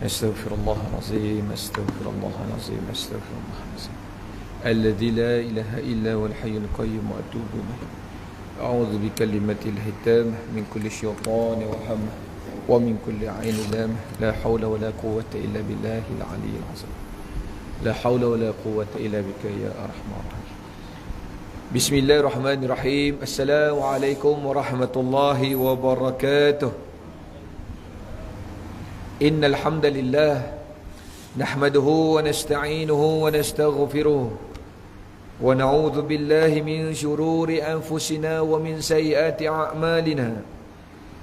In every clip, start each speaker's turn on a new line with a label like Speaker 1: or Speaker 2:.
Speaker 1: Astaghfirullahalazim, astaghfirullahalazim, astaghfirullahalazim. Alladzi la ilaha illa wal hayyul qayyum wa atubu ilaih. A'udzu bi kalimatil hitam min kulli syaitanir wa wa min kulli 'ainin lam. La haula wa la quwwata illa billahil 'aliyyil 'azim. La haula wa la quwwata illa bika ya arhamar rahim. Bismillahirrahmanirrahim. Assalamualaikum warahmatullahi wabarakatuh. Innal hamdalillah nahmaduhu wa nasta'inuhu wa nastaghfiruh wa na'udzu billahi min shururi anfusina wa min sayyiati a'malina.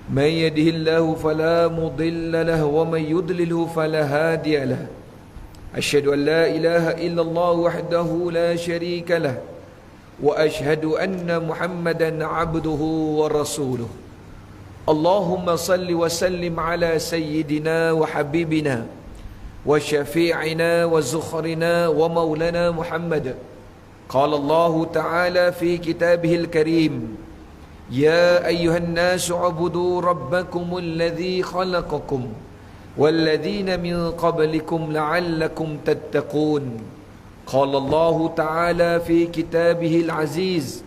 Speaker 1: Man yahdihillahu fala mudilla lahu wa man yudlilhu fala hadiya lahu. Asyhadu an la ilaha illallah wahdahu la syarika lah wa asyhadu anna Muhammadan 'abduhu wa rasuluh. Allahumma salli wa sallim ala sayyidina wa habibina wa syafi'ina wa zukhrina wa maulana Muhammad. Qala Allah Ta'ala fi kitabihil karim, Ya ayyuhan nasu ubudu rabbakumul ladzi khalaqakum walladhina min qablikum la'allakum tattaqun. Qala Allah Ta'ala fi kitabihil aziz,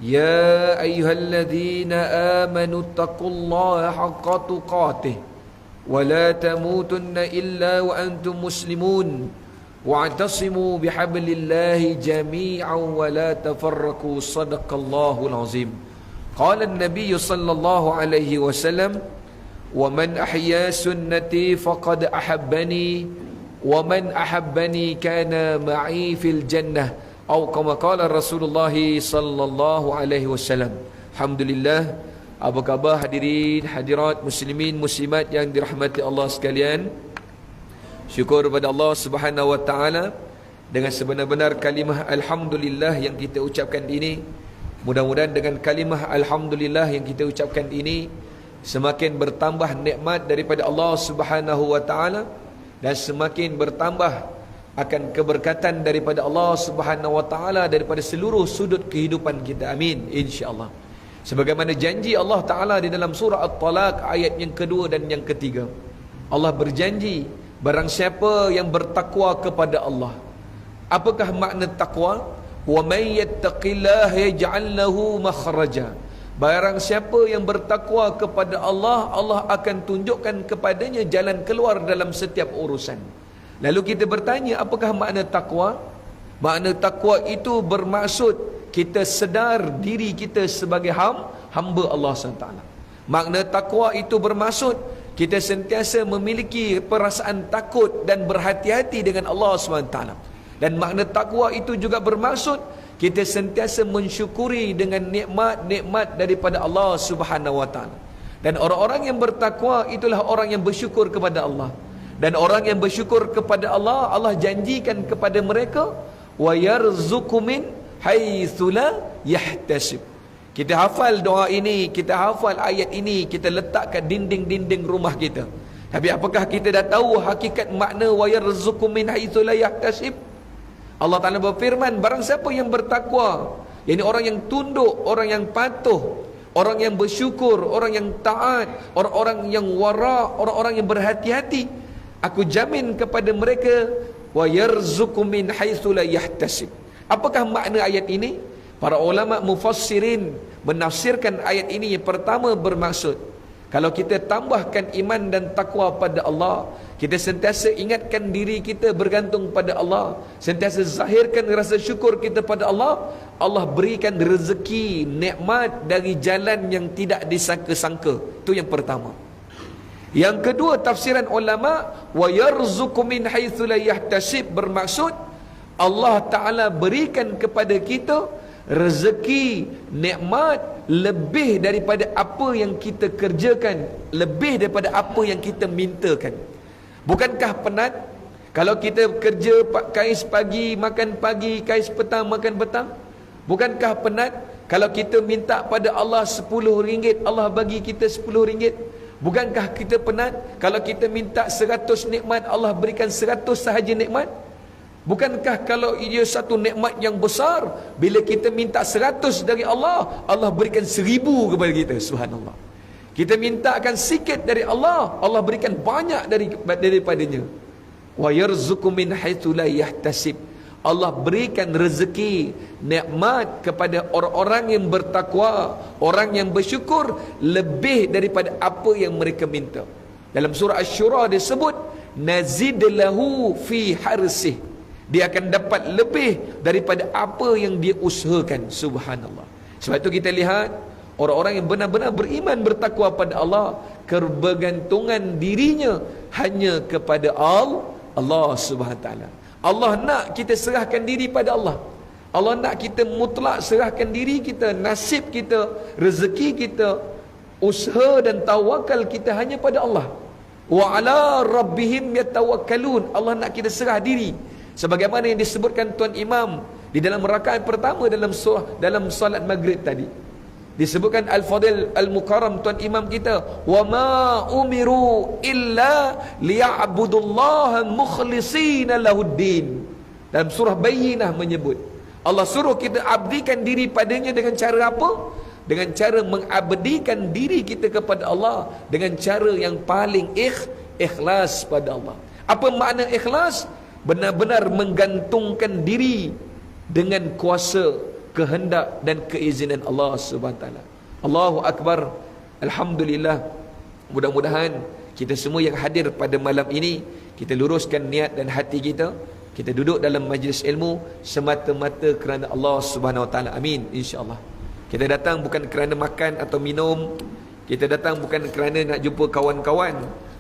Speaker 1: Ya ayyuhalladzina amanu taqullaha haqqa tuqatih wa la tamutunna illa wa antum muslimun wa'tasimu bihablillahi jami'an wa la tafarraqu. Sadaqallahul azim. Qala an-nabiy sallallahu alaihi wasallam, wa man ahya sunnati faqad ahabbani wa man ahabbani kana ma'i fil jannah. Atau kama qala Rasulullah sallallahu alaihi wasallam. Alhamdulillah. Apa khabar hadirin hadirat muslimin muslimat yang dirahmati Allah sekalian? Syukur kepada Allah Subhanahu wa taala dengan sebenar-benar kalimah alhamdulillah yang kita ucapkan ini. Mudah-mudahan dengan kalimah alhamdulillah yang kita ucapkan ini semakin bertambah nikmat daripada Allah Subhanahu wa taala dan semakin bertambah akan keberkatan daripada Allah Subhanahu wa taala daripada seluruh sudut kehidupan kita. Amin insya-Allah. Sebagaimana janji Allah taala di dalam surah At-Talaq ayat yang kedua dan yang ketiga. Allah berjanji barang siapa yang bertakwa kepada Allah. Apakah makna takwa? Wa may yattaqillaha yaj'al lahu makhraja. Barang siapa yang bertakwa kepada Allah, Allah akan tunjukkan kepadanya jalan keluar dalam setiap urusan. Lalu kita bertanya, apakah makna takwa? Makna takwa itu bermaksud kita sedar diri kita sebagai hamba Allah SWT. Makna takwa itu bermaksud kita sentiasa memiliki perasaan takut dan berhati-hati dengan Allah SWT. Dan makna takwa itu juga bermaksud kita sentiasa mensyukuri dengan nikmat-nikmat daripada Allah SWT. Dan orang-orang yang bertakwa itulah orang yang bersyukur kepada Allah. Dan orang yang bersyukur kepada Allah, Allah janjikan kepada mereka, wa yarzuqu min haitsu la yahtasib. Kita hafal doa ini, kita hafal ayat ini, kita letak kat dinding-dinding rumah kita. Tapi apakah kita dah tahu hakikat makna wa yarzuqu min haitsu la yahtasib? Allah Taala berfirman, barang siapa yang bertakwa, yakni orang yang tunduk, orang yang patuh, orang yang bersyukur, orang yang taat, orang-orang yang wara, orang-orang yang berhati-hati, aku jamin kepada mereka wa yarzuqu min haitsu la yahtasib. Apakah makna ayat ini? Para ulama mufassirin menafsirkan ayat ini yang pertama bermaksud kalau kita tambahkan iman dan takwa pada Allah, kita sentiasa ingatkan diri kita bergantung pada Allah, sentiasa zahirkan rasa syukur kita pada Allah, Allah berikan rezeki, nikmat dari jalan yang tidak disangka-sangka. Itu yang pertama. Yang kedua, tafsiran ulama wa yarzuqu min haitsu la yahtasib bermaksud Allah Taala berikan kepada kita rezeki, nikmat lebih daripada apa yang kita kerjakan, lebih daripada apa yang kita mintakan. Bukankah penat kalau kita kerja kais pagi makan pagi, kais petang makan petang? Bukankah penat kalau kita minta pada Allah RM10, Allah bagi kita RM10? Bukankah kita penat kalau kita minta 100 nikmat, Allah berikan 100 sahaja nikmat? Bukankah kalau ia satu nikmat yang besar, bila kita minta 100 dari Allah, Allah berikan 1000 kepada kita? Subhanallah. Kita mintakan sikit dari Allah, Allah berikan banyak daripadanya. Wa yarzuqu min haitsu la yahtasib. Allah berikan rezeki, nikmat kepada orang-orang yang bertakwa, orang yang bersyukur lebih daripada apa yang mereka minta. Dalam surah Asy-Syura disebut nazid lahu fi harsih. Dia akan dapat lebih daripada apa yang dia usahakan. Subhanallah. Sebab itu kita lihat orang-orang yang benar-benar beriman, bertakwa pada Allah, kebergantungan dirinya hanya kepada Allah Subhanahu Wa Taala. Allah nak kita serahkan diri pada Allah. Allah nak kita mutlak serahkan diri kita, nasib kita, rezeki kita, usaha dan tawakal kita hanya pada Allah. Wa ala rabbihim yatawakkalun. Allah nak kita serah diri. Sebagaimana yang disebutkan Tuan Imam di dalam rakaat pertama dalam solat maghrib tadi. Disebutkan Al-Fadil Al-Mukarram Tuan Imam kita, wa ma umiru illa liya'budullaha mukhlishina lahuddin. Dalam surah Bayyinah menyebut Allah suruh kita abdikan diri padanya dengan cara apa? Dengan cara mengabdikan diri kita kepada Allah dengan cara yang paling ikhlas pada Allah. Apa makna ikhlas? Benar-benar menggantungkan diri dengan kuasa, kehendak dan keizinan Allah Subhanahu Wa Taala. Allahu Akbar. Alhamdulillah. Mudah-mudahan kita semua yang hadir pada malam ini, kita luruskan niat dan hati kita. Kita duduk dalam majlis ilmu semata-mata kerana Allah Subhanahu Wa Taala. Amin, insya-Allah. Kita datang bukan kerana makan atau minum. Kita datang bukan kerana nak jumpa kawan-kawan,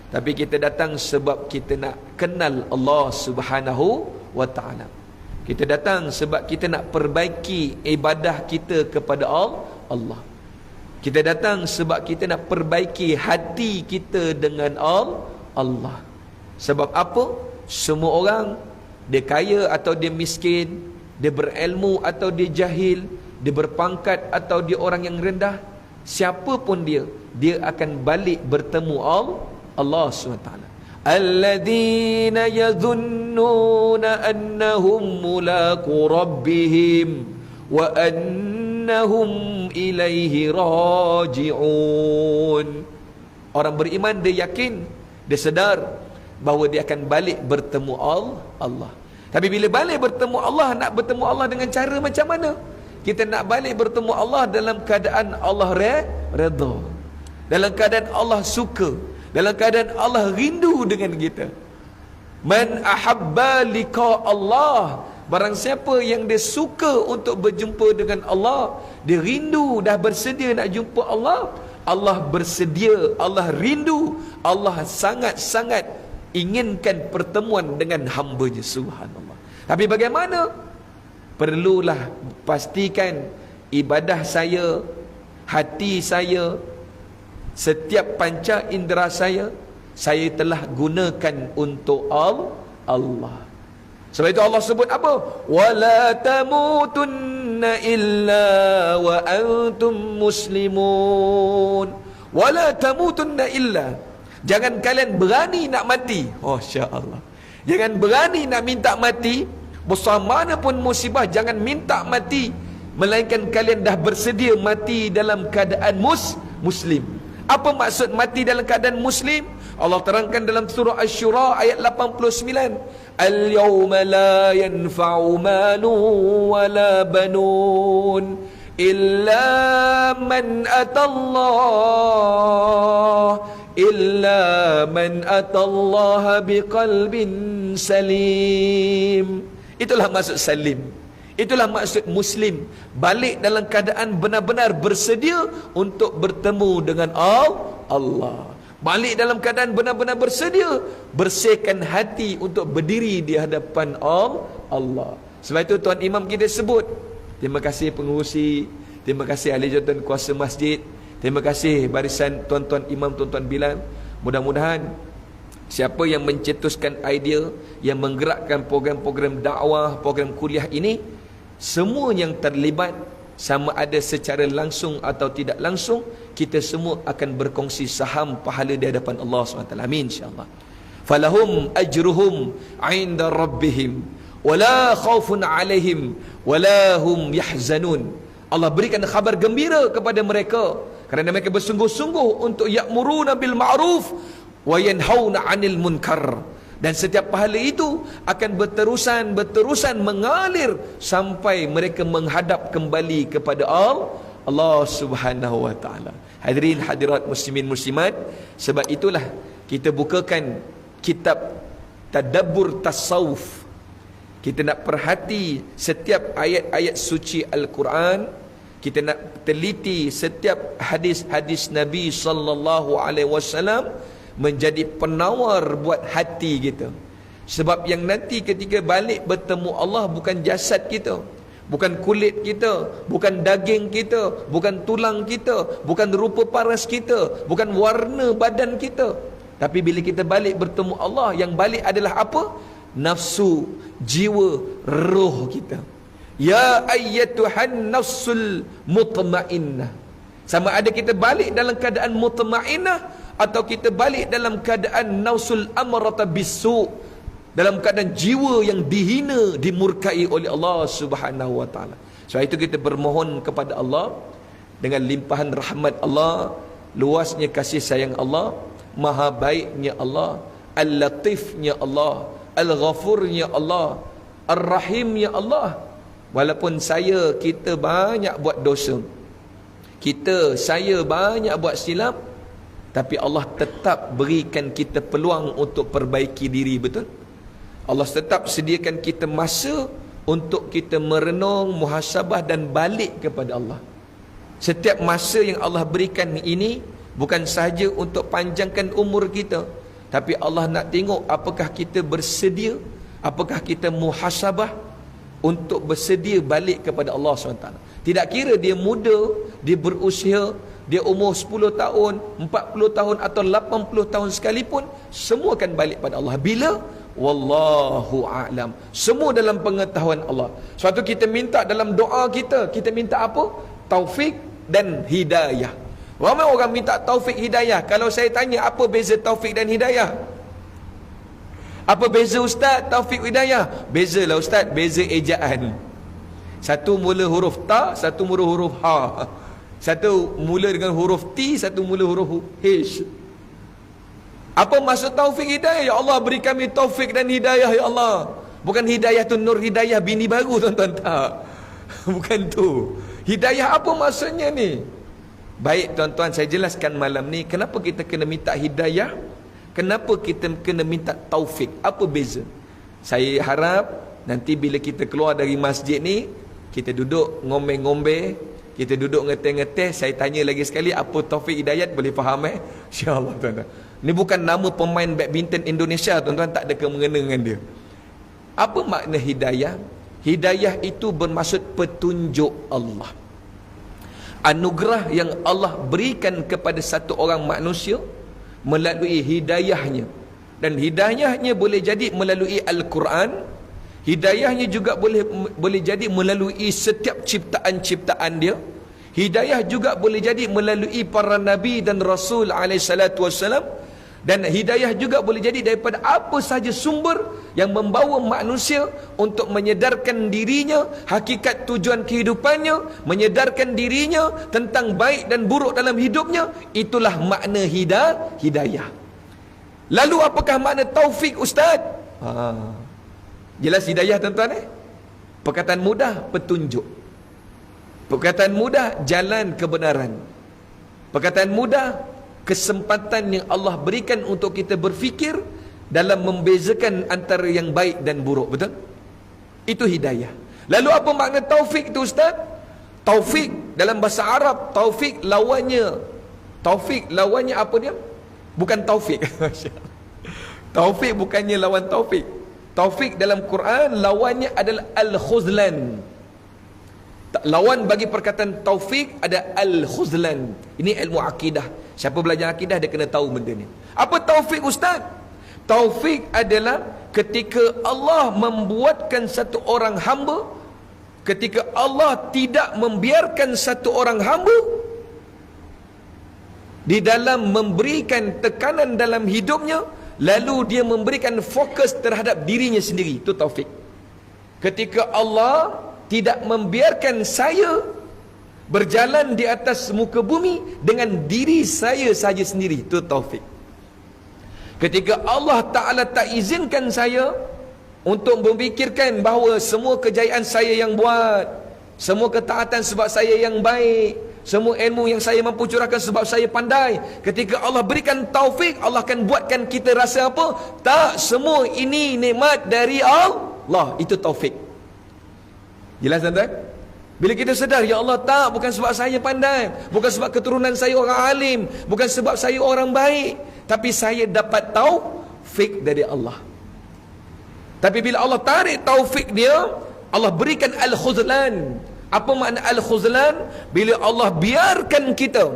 Speaker 1: tapi kita datang sebab kita nak kenal Allah Subhanahu Wa Taala. Kita datang sebab kita nak perbaiki ibadah kita kepada Allah. Kita datang sebab kita nak perbaiki hati kita dengan Allah. Sebab apa? Semua orang, dia kaya atau dia miskin, dia berilmu atau dia jahil, dia berpangkat atau dia orang yang rendah, siapa pun dia akan balik bertemu Allah SWT. Alladzina yadhunnuna annahum mulaqu rabbihim wa annahum ilaihi raji'un. Orang beriman dia yakin, dia sedar bahawa dia akan balik bertemu Allah. Tapi bila balik bertemu Allah, nak bertemu Allah dengan cara macam mana? Kita nak balik bertemu Allah dalam keadaan Allah redha, dalam keadaan Allah suka, dalam keadaan Allah rindu dengan kita. Man ahabba liqa Allah, barang siapa yang dia suka untuk berjumpa dengan Allah, dia rindu, dah bersedia nak jumpa Allah, Allah bersedia, Allah rindu, Allah sangat-sangat inginkan pertemuan dengan hamba-Nya. Subhanallah. Tapi bagaimana? Perlulah pastikan ibadah saya, hati saya, setiap panca indera saya telah gunakan untuk Allah. Sebab itu Allah sebut apa? Wala tamutunna illa wa antum muslimun. Wala tamutunna illa. Jangan kalian berani nak mati. Oh, insya-Allah. Jangan berani nak minta mati. Besar mana pun musibah, jangan minta mati, melainkan kalian dah bersedia mati dalam keadaan muslim. Apa maksud mati dalam keadaan muslim? Allah terangkan dalam surah Asy-Syura ayat 89. Al-yawma la yanfa'u malun wa la banun illa man atallaha biqalbin salim. Itulah maksud salim. Itulah maksud muslim. Balik dalam keadaan benar-benar bersedia untuk bertemu dengan Allah. Balik dalam keadaan benar-benar bersedia, bersihkan hati untuk berdiri di hadapan Allah. Sebab itu Tuan Imam kita sebut, terima kasih pengurusi, terima kasih ahli jawatan kuasa masjid, terima kasih barisan tuan-tuan imam, tuan-tuan bilal. Mudah-mudahan siapa yang mencetuskan idea, yang menggerakkan program-program dakwah, program kuliah ini, semua yang terlibat, sama ada secara langsung atau tidak langsung, kita semua akan berkongsi saham pahala di hadapan Allah SWT. Amin, insyaAllah. Falahum ajruhum 'inda rabbihim wala khaufun 'alaihim wala hum yahzanun. Allah berikan khabar gembira kepada mereka Kerana mereka bersungguh-sungguh untuk ya'muruna bil ma'ruf wa yanhauna 'anil munkar. Dan setiap pahala itu akan berterusan mengalir sampai mereka menghadap kembali kepada Allah Subhanahu wa taala. Hadirin hadirat muslimin muslimat, sebab itulah kita bukakan kitab Tadabbur Tasawuf. Kita nak perhati setiap ayat-ayat suci Al-Quran. Kita nak teliti setiap hadis-hadis Nabi sallallahu alaihi wasallam menjadi penawar buat hati kita. Sebab yang nanti ketika balik bertemu Allah bukan jasad kita, bukan kulit kita, bukan daging kita, bukan tulang kita, bukan rupa paras kita, bukan warna badan kita. Tapi bila kita balik bertemu Allah, yang balik adalah apa? Nafsu, jiwa, roh kita. Ya ayyatuhan nafsul mutmainnah. Sama ada kita balik dalam keadaan mutmainnah atau kita balik dalam keadaan nafsul amrata bisu, dalam keadaan jiwa yang dihina, dimurkai oleh Allah Subhanahu wa taala. Sebab itu kita bermohon kepada Allah dengan limpahan rahmat Allah, luasnya kasih sayang Allah, maha baiknya Allah, al-latifnya Allah, al-ghafurnya Allah, ar-rahimnya Allah. Walaupun kita banyak buat dosa, saya banyak buat silap, tapi Allah tetap berikan kita peluang untuk perbaiki diri, betul? Allah tetap sediakan kita masa untuk kita merenung, muhasabah dan balik kepada Allah. Setiap masa yang Allah berikan ini bukan sahaja untuk panjangkan umur kita, tapi Allah nak tengok apakah kita bersedia, apakah kita muhasabah untuk bersedia balik kepada Allah SWT. Tidak kira dia muda, dia berusia, dia umur 10 tahun, 40 tahun atau 80 tahun sekalipun, semua akan balik pada Allah. Bila? Wallahu a'lam. Semua dalam pengetahuan Allah. Suatu kita minta dalam doa kita minta apa? Taufik dan hidayah. Ramai orang minta taufik hidayah. Kalau saya tanya apa beza taufik dan hidayah? Apa beza ustaz taufik hidayah? Bezalah ustaz, beza ejaan. Satu mula huruf ta, satu mula huruf ha. Satu mula dengan huruf T, satu mula huruf H. Apa maksud taufik hidayah? Ya Allah, beri kami taufik dan hidayah ya Allah. Bukan hidayah tu Nur Hidayah bini baru, tuan-tuan, tak. Bukan tu. Hidayah apa maksudnya ni? Baik tuan-tuan, saya jelaskan malam ni kenapa kita kena minta hidayah, kenapa kita kena minta taufik. Apa beza? Saya harap nanti bila kita keluar dari masjid ni, kita duduk ngombe-ngombe, kita duduk ngeteh-ngeteh, saya tanya lagi sekali apa taufik hidayat, boleh faham InsyaAllah tuan-tuan. Ini bukan nama pemain badminton Indonesia tuan-tuan, tak ada kena-mengena dengan dia. Apa makna hidayah? Hidayah itu bermaksud petunjuk Allah, anugerah yang Allah berikan kepada satu orang manusia melalui hidayahnya. Dan hidayahnya boleh jadi melalui Al-Quran, hidayahnya juga boleh jadi melalui setiap ciptaan-ciptaan dia. Hidayah juga boleh jadi melalui para nabi dan rasul alaihissalatu wassalam. Dan hidayah juga boleh jadi daripada apa sahaja sumber yang membawa manusia untuk menyedarkan dirinya, hakikat tujuan kehidupannya, menyedarkan dirinya tentang baik dan buruk dalam hidupnya. Itulah makna hidayah. Lalu apakah makna taufik ustaz? Jelas hidayah tuan-tuan Perkataan mudah, petunjuk. Perkataan mudah, jalan kebenaran. Perkataan mudah, kesempatan yang Allah berikan untuk kita berfikir dalam membezakan antara yang baik dan buruk, betul? Itu hidayah. Lalu apa makna taufik itu ustaz? Taufik dalam bahasa Arab, taufik lawannya apa dia? Bukan taufik. Taufik bukannya lawan taufik. Taufik dalam Quran lawannya adalah al-khuzlan. Lawan bagi perkataan taufik ada al-khuzlan. Ini ilmu akidah. Siapa belajar akidah dia kena tahu benda ni. Apa taufik ustaz? Taufik adalah ketika Allah membuatkan satu orang hamba, ketika Allah tidak membiarkan satu orang hamba di dalam memberikan tekanan dalam hidupnya, lalu dia memberikan fokus terhadap dirinya sendiri. Itu taufik. Ketika Allah tidak membiarkan saya berjalan di atas muka bumi dengan diri saya saja sendiri. Itu taufik. Ketika Allah Ta'ala tak izinkan saya untuk memikirkan bahawa semua kejayaan saya yang buat, semua ketaatan sebab saya yang baik, semua ilmu yang saya mampu curahkan sebab saya pandai. Ketika Allah berikan taufik, Allah akan buatkan kita rasa apa? Tak, semua ini nikmat dari Allah. Itu taufik. Jelas tuan-tuan? Bila kita sedar, ya Allah, tak, bukan sebab saya pandai, bukan sebab keturunan saya orang alim, bukan sebab saya orang baik, tapi saya dapat taufik dari Allah. Tapi bila Allah tarik taufik dia, Allah berikan al-khuzlan. Apa makna al-khuzlan? Bila Allah biarkan kita,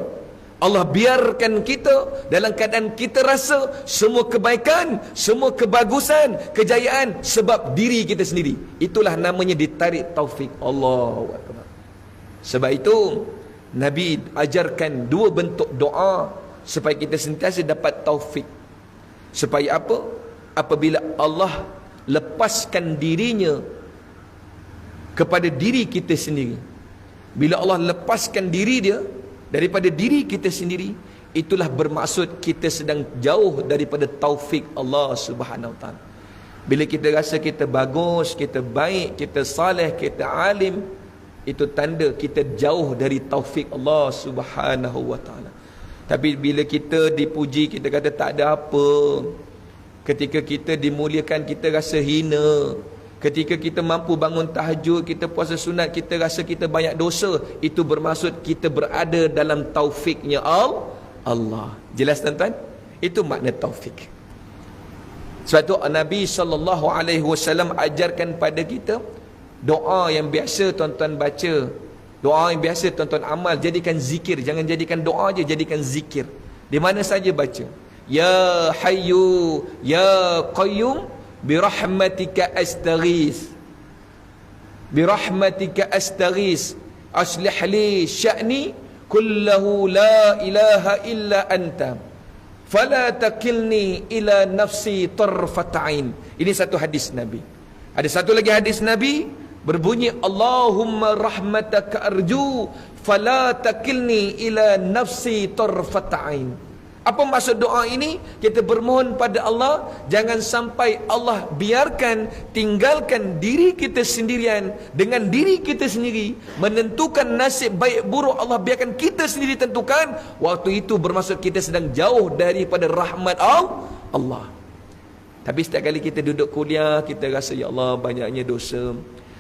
Speaker 1: Allah biarkan kita dalam keadaan kita rasa semua kebaikan, semua kebagusan, kejayaan sebab diri kita sendiri. Itulah namanya ditarik taufik. Allahu Akbar. Sebab itu Nabi ajarkan dua bentuk doa supaya kita sentiasa dapat taufik. Supaya apa? Apabila Allah lepaskan dirinya kepada diri kita sendiri, bila Allah lepaskan diri dia daripada diri kita sendiri, itulah bermaksud kita sedang jauh daripada taufik Allah Subhanahu Wa Taala. Bila kita rasa kita bagus, kita baik, kita saleh, kita alim, itu tanda kita jauh dari taufik Allah Subhanahu Wa Taala. Tapi bila kita dipuji, kita kata tak ada apa. Ketika kita dimuliakan, kita rasa hina. Ketika kita mampu bangun tahajud, kita puasa sunat, kita rasa kita banyak dosa. Itu bermaksud kita berada dalam taufiknya Allah. Jelas tuan-tuan? Itu makna taufik. Sebab tu Nabi SAW ajarkan pada kita doa yang biasa tuan-tuan baca, doa yang biasa tuan-tuan amal. Jadikan zikir. Jangan jadikan doa je, jadikan zikir. Di mana saja baca. Ya Hayyu Ya Qayyum birahmatika astaghis, birahmatika astaghis, aslih li sya'ni kullahu la ilaha illa anta fala takilni ila nafsi tarfata'in. Ini satu hadis Nabi. Ada satu lagi hadis Nabi berbunyi Allahumma rahmataka arju fala takilni ila nafsi tarfata'in. Apa maksud doa ini? Kita bermohon pada Allah, jangan sampai Allah biarkan, tinggalkan diri kita sendirian dengan diri kita sendiri, menentukan nasib baik buruk Allah biarkan kita sendiri tentukan. Waktu itu bermaksud kita sedang jauh daripada rahmat Allah. Tapi setiap kali kita duduk kuliah, kita rasa ya Allah banyaknya dosa,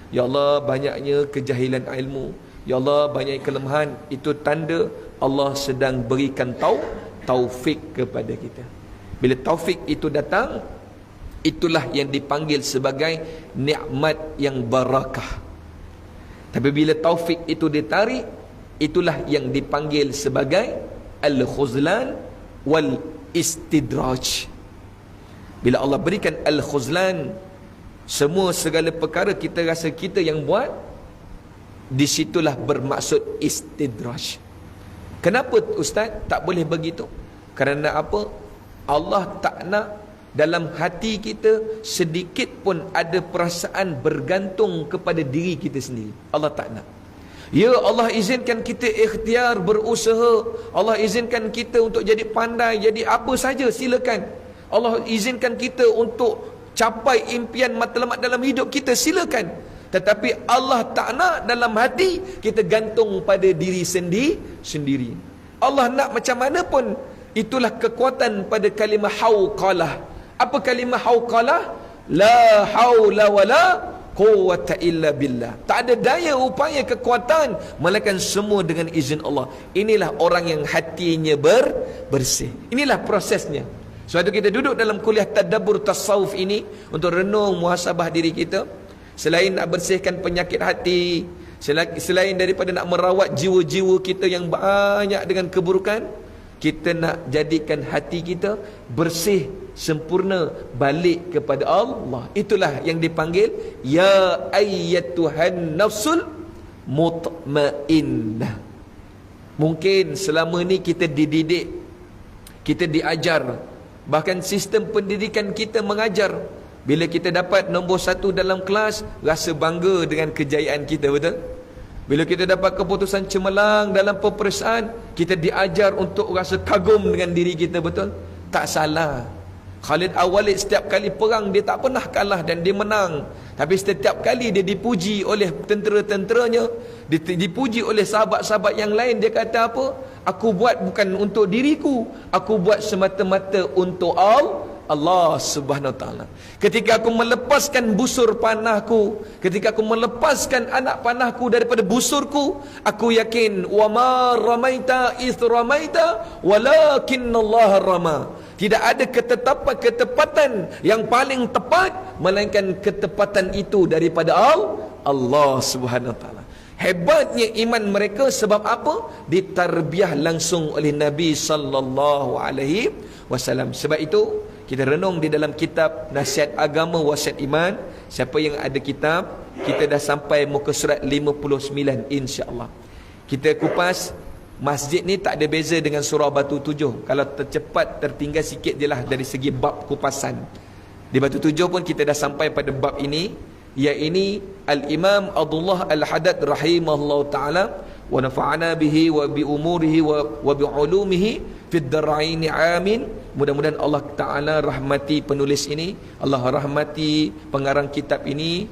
Speaker 1: ya Allah banyaknya kejahilan ilmu, ya Allah banyak kelemahan. Itu tanda Allah sedang berikan taufik kepada kita. Bila taufik itu datang, itulah yang dipanggil sebagai nikmat yang barakah. Tapi bila taufik itu ditarik, itulah yang dipanggil sebagai al-khuzlan wal istidraj. Bila Allah berikan al-khuzlan, semua segala perkara kita rasa kita yang buat, disitulah bermaksud istidraj. Kenapa Ustaz tak boleh begitu? Kerana apa? Allah tak nak dalam hati kita sedikit pun ada perasaan bergantung kepada diri kita sendiri. Allah tak nak. Ya, Allah izinkan kita ikhtiar, berusaha. Allah izinkan kita untuk jadi pandai, jadi apa saja, silakan. Allah izinkan kita untuk capai impian matlamat dalam hidup kita, silakan. Tetapi Allah tak nak dalam hati kita gantung pada diri sendiri. Allah nak macam mana pun, itulah kekuatan pada kalimah hauqalah. Apa kalimah hauqalah? La haula wala quwwata illa billah. Tak ada daya upaya kekuatan melainkan semua dengan izin Allah. Inilah orang yang hatinya bersih. Inilah prosesnya. Sebab itu kita duduk dalam kuliah tadabbur tasawuf ini untuk renung muhasabah diri kita. Selain nak bersihkan penyakit hati, selain daripada nak merawat jiwa-jiwa kita yang banyak dengan keburukan, kita nak jadikan hati kita bersih, sempurna, balik kepada Allah. Itulah yang dipanggil ya ayyatuhan nafsul mutmainnah. Mungkin selama ni kita dididik, kita diajar, bahkan sistem pendidikan kita mengajar, bila kita dapat nombor 1 dalam kelas, rasa bangga dengan kejayaan kita, betul? Bila kita dapat keputusan cemerlang dalam peperiksaan, kita diajar untuk rasa kagum dengan diri kita, betul? Tak salah. Khalid Al-Walid setiap kali perang dia tak pernah kalah dan dia menang. Tapi setiap kali dia dipuji oleh tentera-tenteranya, dipuji oleh sahabat-sahabat yang lain, dia kata apa? Aku buat bukan untuk diriku, aku buat semata-mata untuk Allah Subhanahu Wa Taala. Ketika aku melepaskan busur panahku, ketika aku melepaskan anak panahku daripada busurku, aku yakin wa ma ramaita its ramaita walakinnallaha rama. Tidak ada ketepatan yang paling tepat melainkan ketepatan itu daripada Allah Subhanahu Wa Taala. Hebatnya iman mereka sebab apa? Ditarbiah langsung oleh Nabi sallallahu alaihi wasallam. Sebab itu kita renung di dalam kitab Nasihat Agama Wasiat Iman. Siapa yang ada kitab, kita dah sampai muka surat 59 insya-Allah. Kita kupas, masjid ni tak ada beza dengan surah Batu Tujuh. Kalau tercepat tertinggal sikit je lah dari segi bab kupasan. Di Batu Tujuh pun kita dah sampai pada bab ini, iaitu Al-Imam Abdullah Al-Haddad rahimahullah ta'ala wa nafa'ana bihi wa bi umurihi wa bi ulumihi fid daraini amin. Mudah-mudahan Allah Ta'ala rahmati penulis ini, Allah rahmati pengarang kitab ini,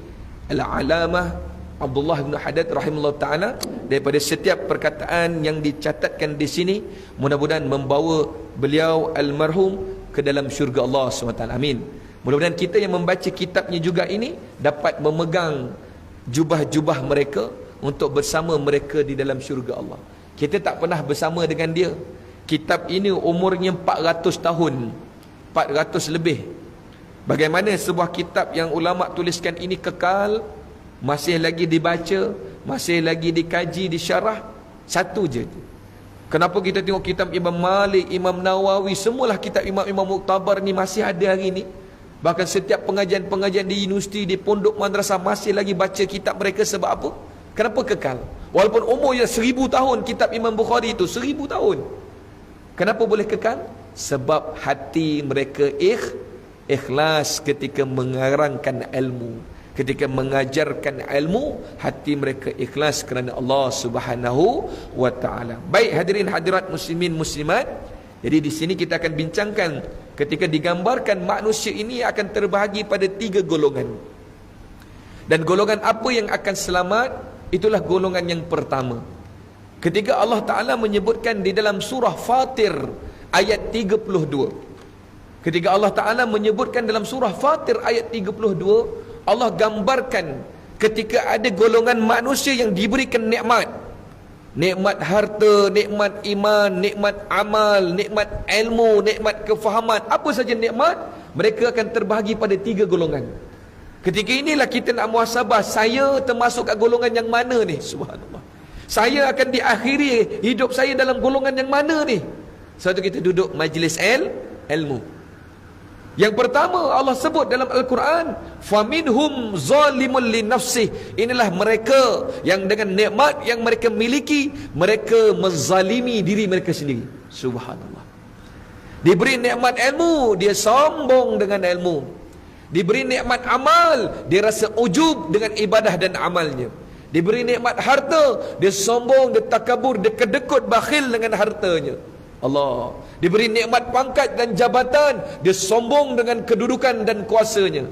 Speaker 1: Al-Alamah Abdullah bin Haddad rahimahullah ta'ala, daripada setiap perkataan yang dicatatkan di sini, mudah-mudahan membawa beliau almarhum ke dalam syurga Allah SWT. Amin. Mudah-mudahan kita yang membaca kitabnya juga ini dapat memegang jubah-jubah mereka untuk bersama mereka di dalam syurga Allah. Kita tak pernah bersama dengan dia. Kitab ini umurnya 400 tahun, 400 lebih. Bagaimana sebuah kitab yang ulama tuliskan ini kekal, masih lagi dibaca, masih lagi dikaji, disyarah? Satu je. Kenapa kita tengok kitab Imam Malik, Imam Nawawi, semualah kitab imam-imam muktabar ni masih ada hari ni. Bahkan setiap pengajian-pengajian di universiti, di pondok madrasah masih lagi baca kitab mereka. Sebab apa? Kenapa kekal? Walaupun umurnya 1000 tahun kitab Imam Bukhari itu, 1000 tahun. Kenapa boleh kekal? Sebab hati mereka ikhlas ketika mengarangkan ilmu, ketika mengajarkan ilmu, hati mereka ikhlas kerana Allah Subhanahu wa taala. Baik hadirin hadirat muslimin muslimat, jadi di sini kita akan bincangkan ketika digambarkan manusia ini akan terbahagi pada 3 golongan. Dan golongan apa yang akan selamat? Itulah golongan yang pertama. Ketika Allah Ta'ala menyebutkan di dalam surah Fatir ayat 32, ketika Allah Ta'ala menyebutkan dalam surah Fatir ayat 32, Allah gambarkan ketika ada golongan manusia yang diberikan nikmat, nikmat harta, nikmat iman, nikmat amal, nikmat ilmu, nikmat kefahaman, apa saja nikmat, mereka akan terbahagi pada 3 golongan. Ketika inilah kita nak muhasabah, saya termasuk kat golongan yang mana ni? Subhanallah. Saya akan diakhiri hidup saya dalam golongan yang mana ni? Sebab kita duduk majlis ilmu. Yang pertama Allah sebut dalam Al-Quran, faminhum zalimun li nafsih. Inilah mereka yang dengan nikmat yang mereka miliki, mereka menzalimi diri mereka sendiri. Subhanallah. Diberi nikmat ilmu, dia sombong dengan ilmu. Diberi nikmat amal, dia rasa ujub dengan ibadah dan amalnya. Diberi nikmat harta, dia sombong, dia takabur, dia kedekut, bakhil dengan hartanya. Allah. Diberi nikmat pangkat dan jabatan, dia sombong dengan kedudukan dan kuasanya.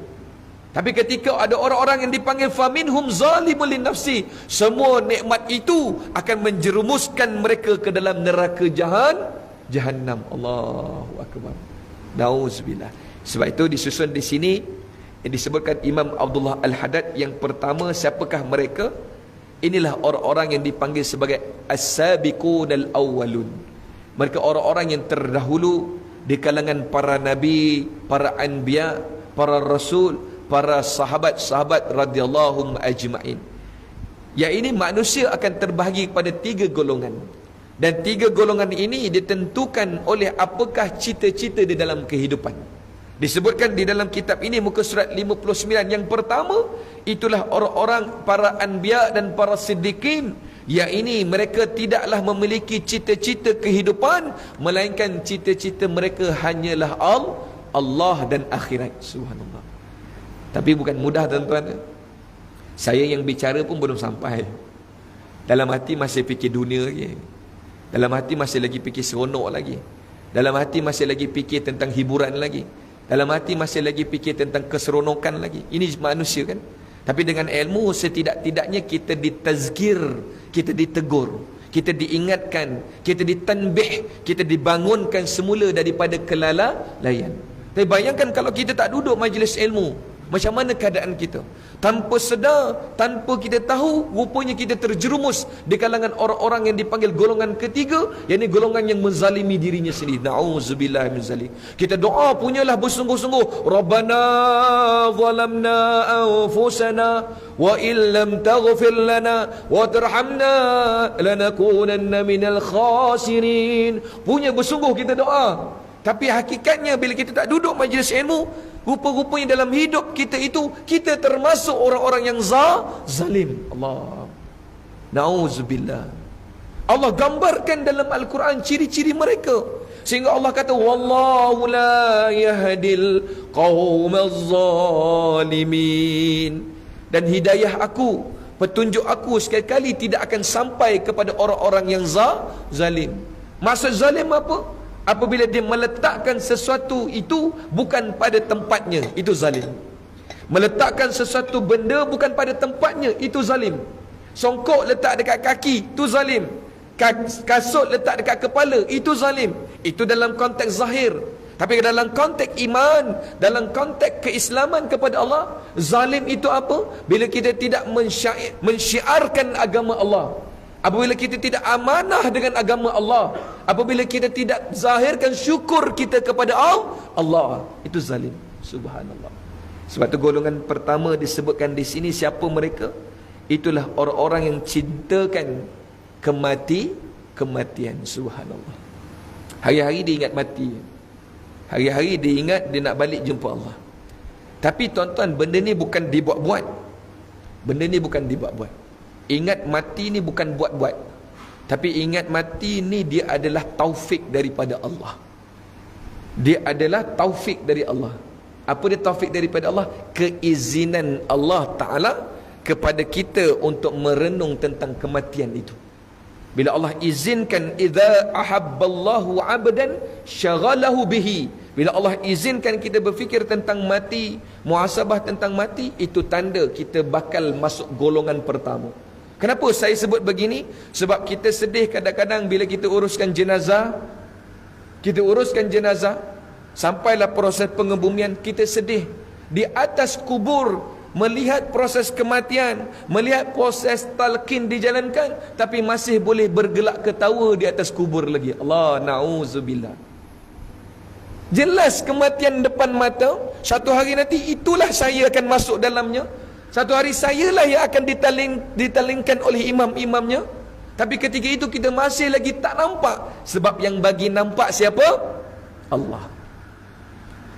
Speaker 1: Tapi ketika ada orang-orang yang dipanggil faminhum zalimun li nafsi, semua nikmat itu akan menjerumuskan mereka ke dalam neraka jahannam. Allahu akbar. Nauzubillah. Sebab itu disusun di sini disebutkan Imam Abdullah Al-Haddad yang pertama, siapakah mereka? Inilah orang-orang yang dipanggil sebagai as-sabiqun al-awwalun. Mereka orang-orang yang terdahulu di kalangan para nabi, para anbiya, para rasul, para sahabat-sahabat radhiyallahu ajma'in. Ya, ini manusia akan terbahagi kepada 3 golongan. Dan 3 golongan ini ditentukan oleh apakah cita-cita di dalam kehidupan. Disebutkan di dalam kitab ini muka surat 59. Yang pertama, itulah orang-orang para anbiya dan para siddiqin. Ya, ini mereka tidaklah memiliki cita-cita kehidupan, melainkan cita-cita mereka hanyalah Allah dan akhirat. Subhanallah. Tapi bukan mudah tuan-tuan. Saya yang bicara pun belum sampai. Dalam hati masih fikir dunia lagi. Dalam hati masih lagi fikir seronok lagi. Dalam hati masih lagi fikir tentang hiburan lagi. Dalam hati masih lagi fikir tentang keseronokan lagi. Ini manusia kan. Tapi dengan ilmu setidak-tidaknya kita ditazkir, kita ditegur, kita diingatkan, kita ditanbih, kita dibangunkan semula daripada kelalaian. Tapi bayangkan kalau kita tak duduk majlis ilmu, macam mana keadaan kita? Tanpa sedar, tanpa kita tahu, rupanya kita terjerumus di kalangan orang-orang yang dipanggil golongan ketiga, yakni golongan yang menzalimi dirinya sendiri. Na'udzubillah min zalik. Kita doa punyalah bersungguh-sungguh. Rabbana zalamna anfusana wa illam taghfir lana wa tarhamna lanakunanna minal khasirin. Punya bersungguh kita doa. Tapi hakikatnya bila kita tak duduk majlis ilmu, rupa-rupanya dalam hidup kita itu, kita termasuk orang-orang yang zalim. Allah, na'udzubillah. Allah gambarkan dalam Al-Quran ciri-ciri mereka, sehingga Allah kata wallahu la yahdil qaumaz zalimin. Dan hidayah aku, petunjuk aku sekali-kali tidak akan sampai kepada orang-orang yang zalim. Maksud zalim apa? Apabila dia meletakkan sesuatu itu bukan pada tempatnya, itu zalim. Meletakkan sesuatu benda bukan pada tempatnya, itu zalim. Songkok letak dekat kaki, itu zalim. Kasut letak dekat kepala, itu zalim. Itu dalam konteks zahir. Tapi dalam konteks iman, dalam konteks keislaman kepada Allah, zalim itu apa? Bila kita tidak mensyiarkan agama Allah, apabila kita tidak amanah dengan agama Allah, apabila kita tidak zahirkan syukur kita kepada Allah, itu zalim. Subhanallah. Sebab itu golongan pertama disebutkan di sini, siapa mereka? Itulah orang-orang yang cintakan kematian. Subhanallah. Hari-hari dia ingat mati. Hari-hari dia ingat dia nak balik jumpa Allah. Tapi tuan-tuan, benda ni bukan dibuat-buat. Benda ni bukan dibuat-buat. Ingat mati ni bukan buat-buat. Tapi ingat mati ni dia adalah taufik daripada Allah. Dia adalah taufik dari Allah. Apa dia taufik daripada Allah? Keizinan Allah Ta'ala kepada kita untuk merenung tentang kematian itu. Bila Allah izinkan, idza ahabballahu 'abdan syaghalahu bihi. Bila Allah izinkan kita berfikir tentang mati, muhasabah tentang mati, itu tanda kita bakal masuk golongan pertama. Kenapa saya sebut begini? Sebab kita sedih kadang-kadang bila kita uruskan jenazah. Kita uruskan jenazah, sampailah proses pengebumian, kita sedih. Di atas kubur, melihat proses kematian, melihat proses talqin dijalankan, tapi masih boleh bergelak ketawa di atas kubur lagi. Allah, na'udzubillah. Jelas kematian depan mata. Satu hari nanti itulah saya akan masuk dalamnya. Satu hari sayalah yang akan ditalingkan oleh imam-imamnya. Tapi ketika itu kita masih lagi tak nampak. Sebab yang bagi nampak siapa? Allah.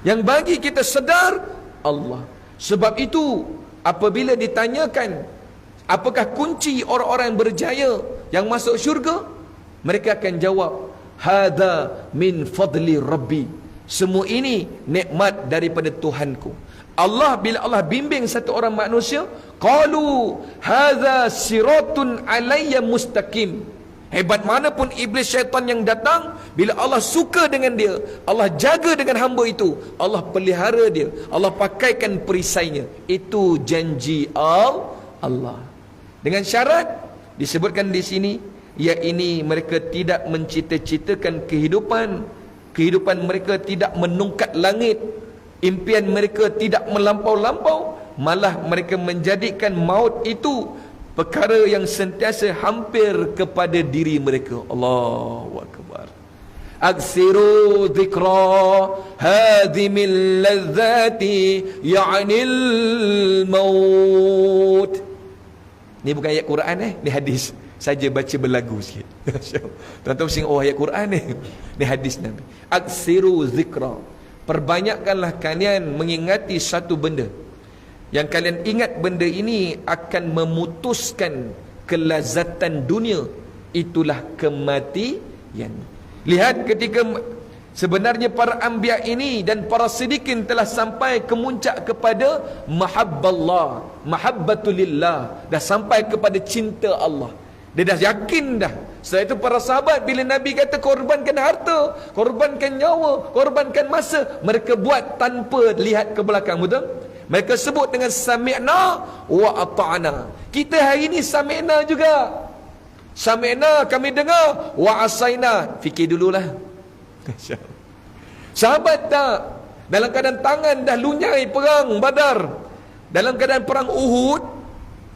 Speaker 1: Yang bagi kita sedar, Allah. Sebab itu apabila ditanyakan apakah kunci orang-orang yang berjaya yang masuk syurga, mereka akan jawab, hadza min fadli rabbi. Semua ini nikmat daripada Tuhanku. Allah, bila Allah bimbing satu orang manusia, qalu hadza siratun alayya mustaqim. Hebat manapun iblis syaitan yang datang, bila Allah suka dengan dia, Allah jaga dengan hamba itu, Allah pelihara dia, Allah pakaikan perisainya. Itu janji Allah. Dengan syarat disebutkan di sini, yakni mereka tidak mencita-citakan kehidupan mereka tidak menungkat langit, impian mereka tidak melampau-lampau, malah mereka menjadikan maut itu perkara yang sentiasa hampir kepada diri mereka. Allahu Akbar. Aksiru dhikra hadhimil ladzati ya'nil maut. Ni bukan ayat Quran ni hadis. Saja baca berlagu sikit. Tuan-tuan mesti ayat Quran ni hadis Nabi. Aksiru dhikra. Perbanyakkanlah kalian mengingati satu benda. Yang kalian ingat benda ini akan memutuskan kelazatan dunia. Itulah kematian. Lihat ketika sebenarnya para anbiya ini dan para siddiqin telah sampai ke muncak kepada mahabballah, mahabbatulillah, dah sampai kepada cinta Allah. Dia dah yakin dah. Setelah itu para sahabat bila Nabi kata korbankan harta, korbankan nyawa, korbankan masa, mereka buat tanpa lihat ke belakang, betul? Mereka sebut dengan sami'na wa ata'na. Kita hari ini sami'na juga. Sami'na, kami dengar, wa asaina. Fikir dululah. Sahabat tak, dalam keadaan tangan dah lunyai perang Badar, dalam keadaan perang Uhud,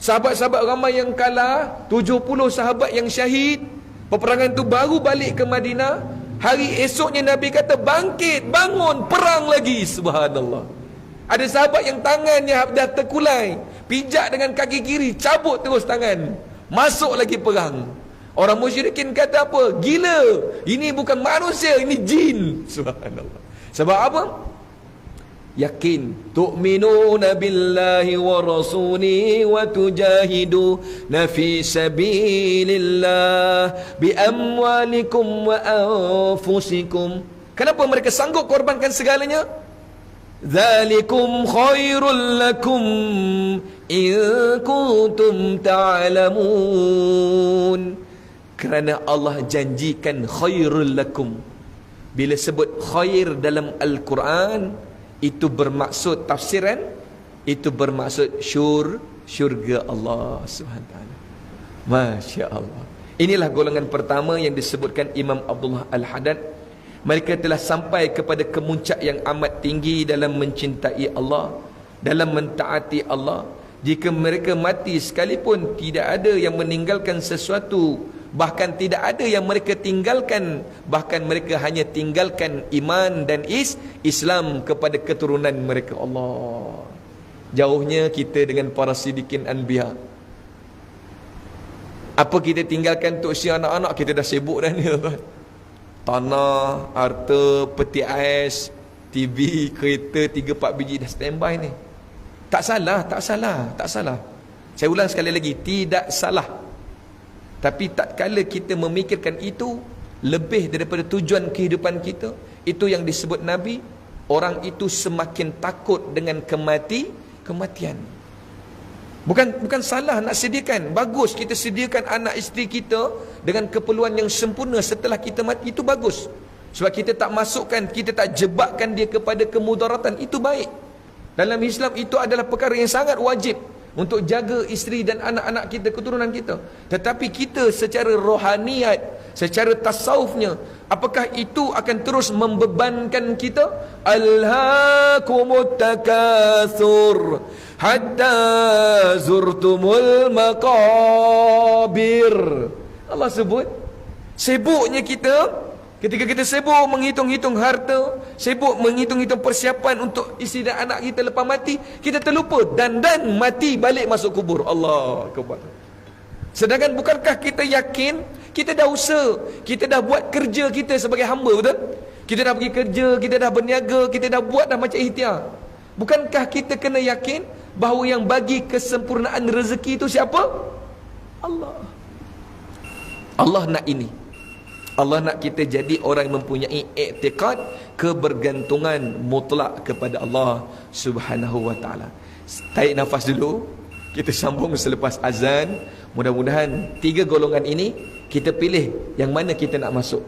Speaker 1: sahabat-sahabat ramai yang kalah, 70 sahabat yang syahid. Peperangan tu baru balik ke Madinah. Hari esoknya Nabi kata bangkit, bangun, perang lagi. Subhanallah. Ada sahabat yang tangannya dah terkulai, pijak dengan kaki kiri, cabut terus tangan, masuk lagi perang. Orang musyrikin kata apa? Gila, ini bukan manusia, ini jin. Subhanallah. Sebab apa? Yakin. Tu'minuna billahi wa rasulihi wa tujahiduna fi sabilillah bi amwalikum wa anfusikum. Kenapa mereka sanggup korbankan segalanya? Dzalikum khairul lakum in kuntum ta'lamun. Kerana Allah janjikan khairul lakum. Bila sebut khair dalam Al-Quran, itu bermaksud tafsiran, itu bermaksud syurga Allah SWT. Masya Allah. Inilah golongan pertama yang disebutkan Imam Abdullah Al-Haddad. Mereka telah sampai kepada kemuncak yang amat tinggi dalam mencintai Allah, dalam mentaati Allah. Jika mereka mati sekalipun, tidak ada yang meninggalkan sesuatu, bahkan tidak ada yang mereka tinggalkan, bahkan mereka hanya tinggalkan iman dan Islam kepada keturunan mereka. Allah, jauhnya kita dengan para siddiqin anbiya. Apa kita tinggalkan untuk si anak-anak, kita dah sibuk dah ni, tuan. Tanah, harta, peti ais, TV, kereta 3-4 biji dah standby ni. Tak salah, tak salah, tak salah. Saya ulang sekali lagi, tidak salah. Tapi tak kala kita memikirkan itu lebih daripada tujuan kehidupan kita, itu yang disebut Nabi, orang itu semakin takut dengan kematian. Bukan salah nak sediakan. Bagus kita sediakan anak isteri kita dengan keperluan yang sempurna setelah kita mati, itu bagus. Sebab kita tak masukkan, kita tak jebakkan dia kepada kemudaratan, itu baik. Dalam Islam itu adalah perkara yang sangat wajib untuk jaga isteri dan anak-anak kita, keturunan kita. Tetapi kita secara rohaniat, secara tasawufnya, apakah itu akan terus membebankan kita? Alhaakumut takatsur hatta zurtumul maqabir. Allah sebut sibuknya kita. Ketika kita sibuk menghitung-hitung harta, sibuk menghitung-hitung persiapan untuk isteri dan anak kita lepas mati, kita terlupa dan mati balik masuk kubur. Allah Akbar. Sedangkan bukankah kita yakin, kita dah usaha, kita dah buat kerja kita sebagai hamba, betul? Kita dah pergi kerja, kita dah berniaga, kita dah buat dah macam ikhtiar. Bukankah kita kena yakin bahawa yang bagi kesempurnaan rezeki itu siapa? Allah. Allah nak ini. Allah nak kita jadi orang yang mempunyai i'tiqad, kebergantungan mutlak kepada Allah Subhanahu wa taala. Tarik nafas dulu. Kita sambung selepas azan. Mudah-mudahan 3 golongan ini kita pilih yang mana kita nak masuk.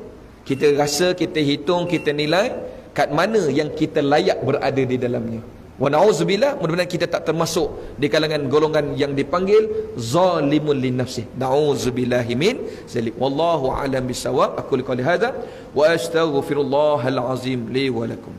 Speaker 1: Kita rasa, kita hitung, kita nilai kat mana yang kita layak berada di dalamnya. Wa na'udzubillah, mudah-mudahan kita tak termasuk di kalangan golongan yang dipanggil zalimun li nafsih. Na'udzubillahi min zalik. Wallahu a'lam bisawab. Aku qouli hadza wa astaghfirullahal azim li wa lakum.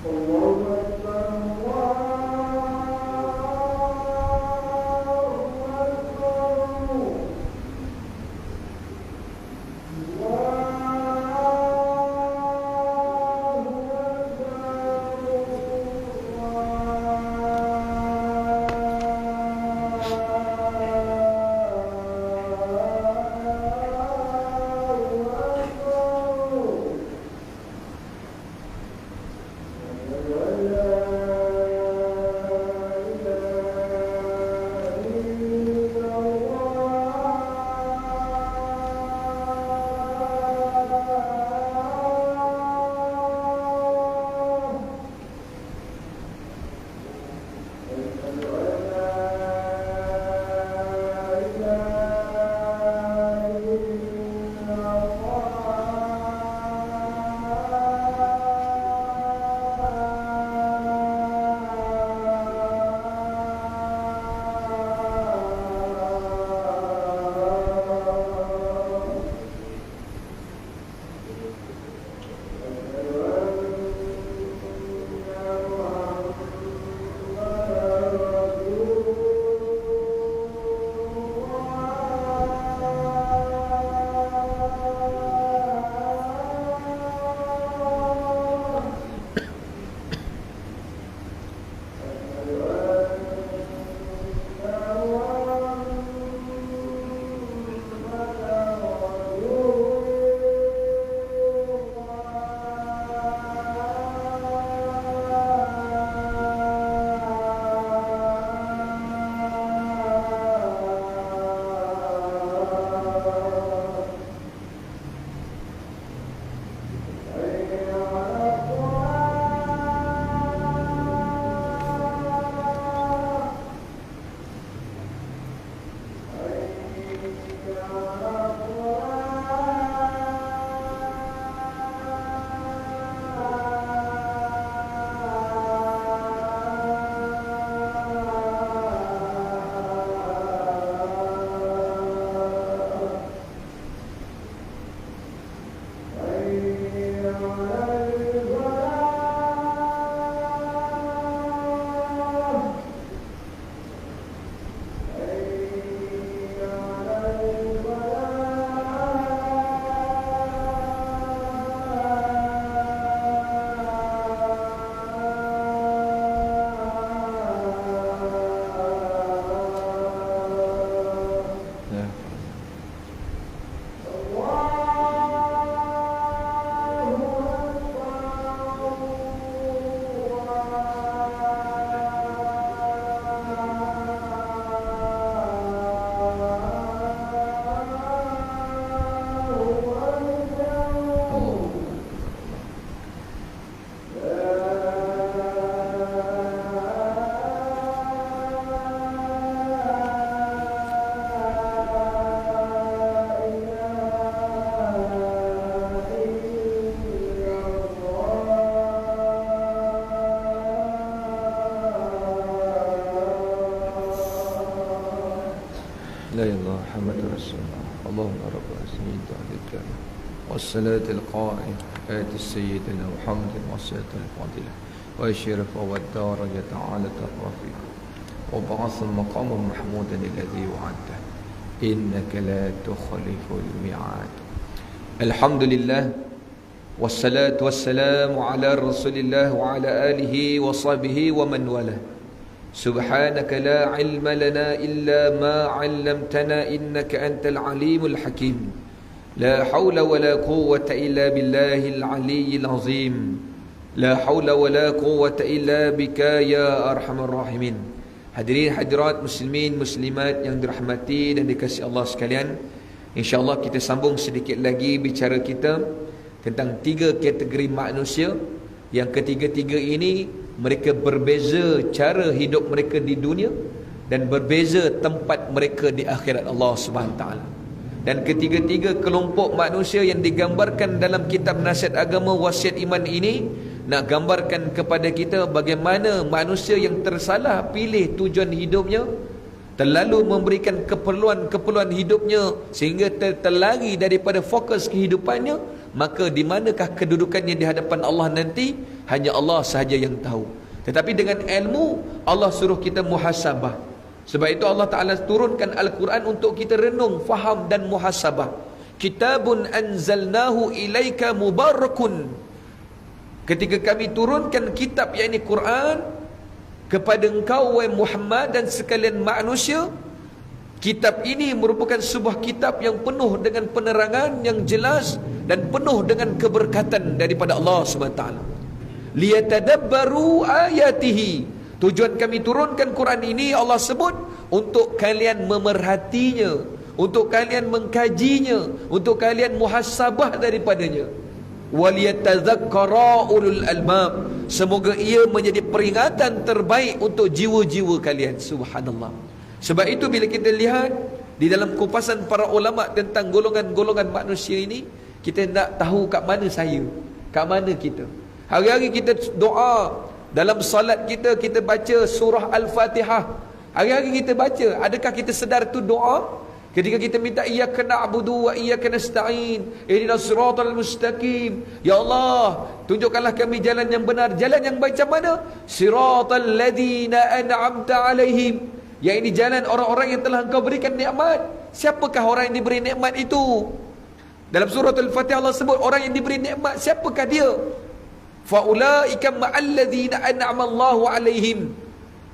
Speaker 2: Allahu Akbar.
Speaker 1: والسلام اللهم رب العالمين تعالى والصلاة القائم آت سيدنا محمد وصلاة الفاضلة وأشرف والدرجة على الرفيق وبعث المقام محمودا الذي وعدته إنك لا تخلف الميعاد. الحمد لله والصلاة والسلام على رسول الله وعلى آله وصحبه ومن والاه. سبحانك لا علم لنا إلا ما علمتنا إنك أنت العليم الحكيم. لا حول ولا قوة إلا بالله العلي العظيم. لا حول ولا قوة إلا بك يا أرحم الراحمين. Hadirin hadirat muslimin muslimat yang dirahmati dan dikasihi Allah sekalian, InsyaAllah kita sambung sedikit lagi bicara kita tentang 3 kategori manusia. Yang ketiga-tiga ini mereka berbeza cara hidup mereka di dunia dan berbeza tempat mereka di akhirat Allah SWT. Dan ketiga-tiga kelompok manusia yang digambarkan dalam kitab nasihat agama wasiat iman ini nak gambarkan kepada kita bagaimana manusia yang tersalah pilih tujuan hidupnya, terlalu memberikan keperluan-keperluan hidupnya sehingga terlari daripada fokus kehidupannya, maka di manakah kedudukannya di hadapan Allah nanti hanya Allah sahaja yang tahu. Tetapi dengan ilmu Allah suruh kita muhasabah. Sebab itu Allah Ta'ala turunkan Al-Quran untuk kita renung, faham dan muhasabah. Kitabun anzalnahu ilaika mubarakun. Ketika kami turunkan kitab, yakni Quran, kepada engkau wahai Muhammad dan sekalian manusia, kitab ini merupakan sebuah kitab yang penuh dengan penerangan yang jelas dan penuh dengan keberkatan daripada Allah SWT. Liyatadabbaru ayatihi. Tujuan kami turunkan Quran ini Allah sebut untuk kalian memerhatinya, untuk kalian mengkajinya, untuk kalian muhasabah daripadanya. Waliyatadzakkara ulul albab. Semoga ia menjadi peringatan terbaik untuk jiwa-jiwa kalian. Subhanallah. Sebab itu bila kita lihat di dalam kupasan para ulama tentang golongan-golongan manusia ini, kita nak tahu kat mana saya, kat mana kita. Hari-hari kita doa, dalam salat kita baca surah Al-Fatihah. Hari-hari kita baca. Adakah kita sedar tu doa? Ketika kita minta iyyaka na'budu wa iyyaka nasta'in, ihdinas siratal mustaqim. Ya Allah, tunjukkanlah kami jalan yang benar. Jalan yang macam mana? Siratal ladzina an'amta alaihim. Yang ini jalan orang-orang yang telah engkau berikan nikmat. Siapakah orang yang diberi nikmat itu? Dalam surah Al-Fatihah Allah sebut orang yang diberi nikmat, siapakah dia? Faulaika ma'alladzina an'ama Allahu alaihim.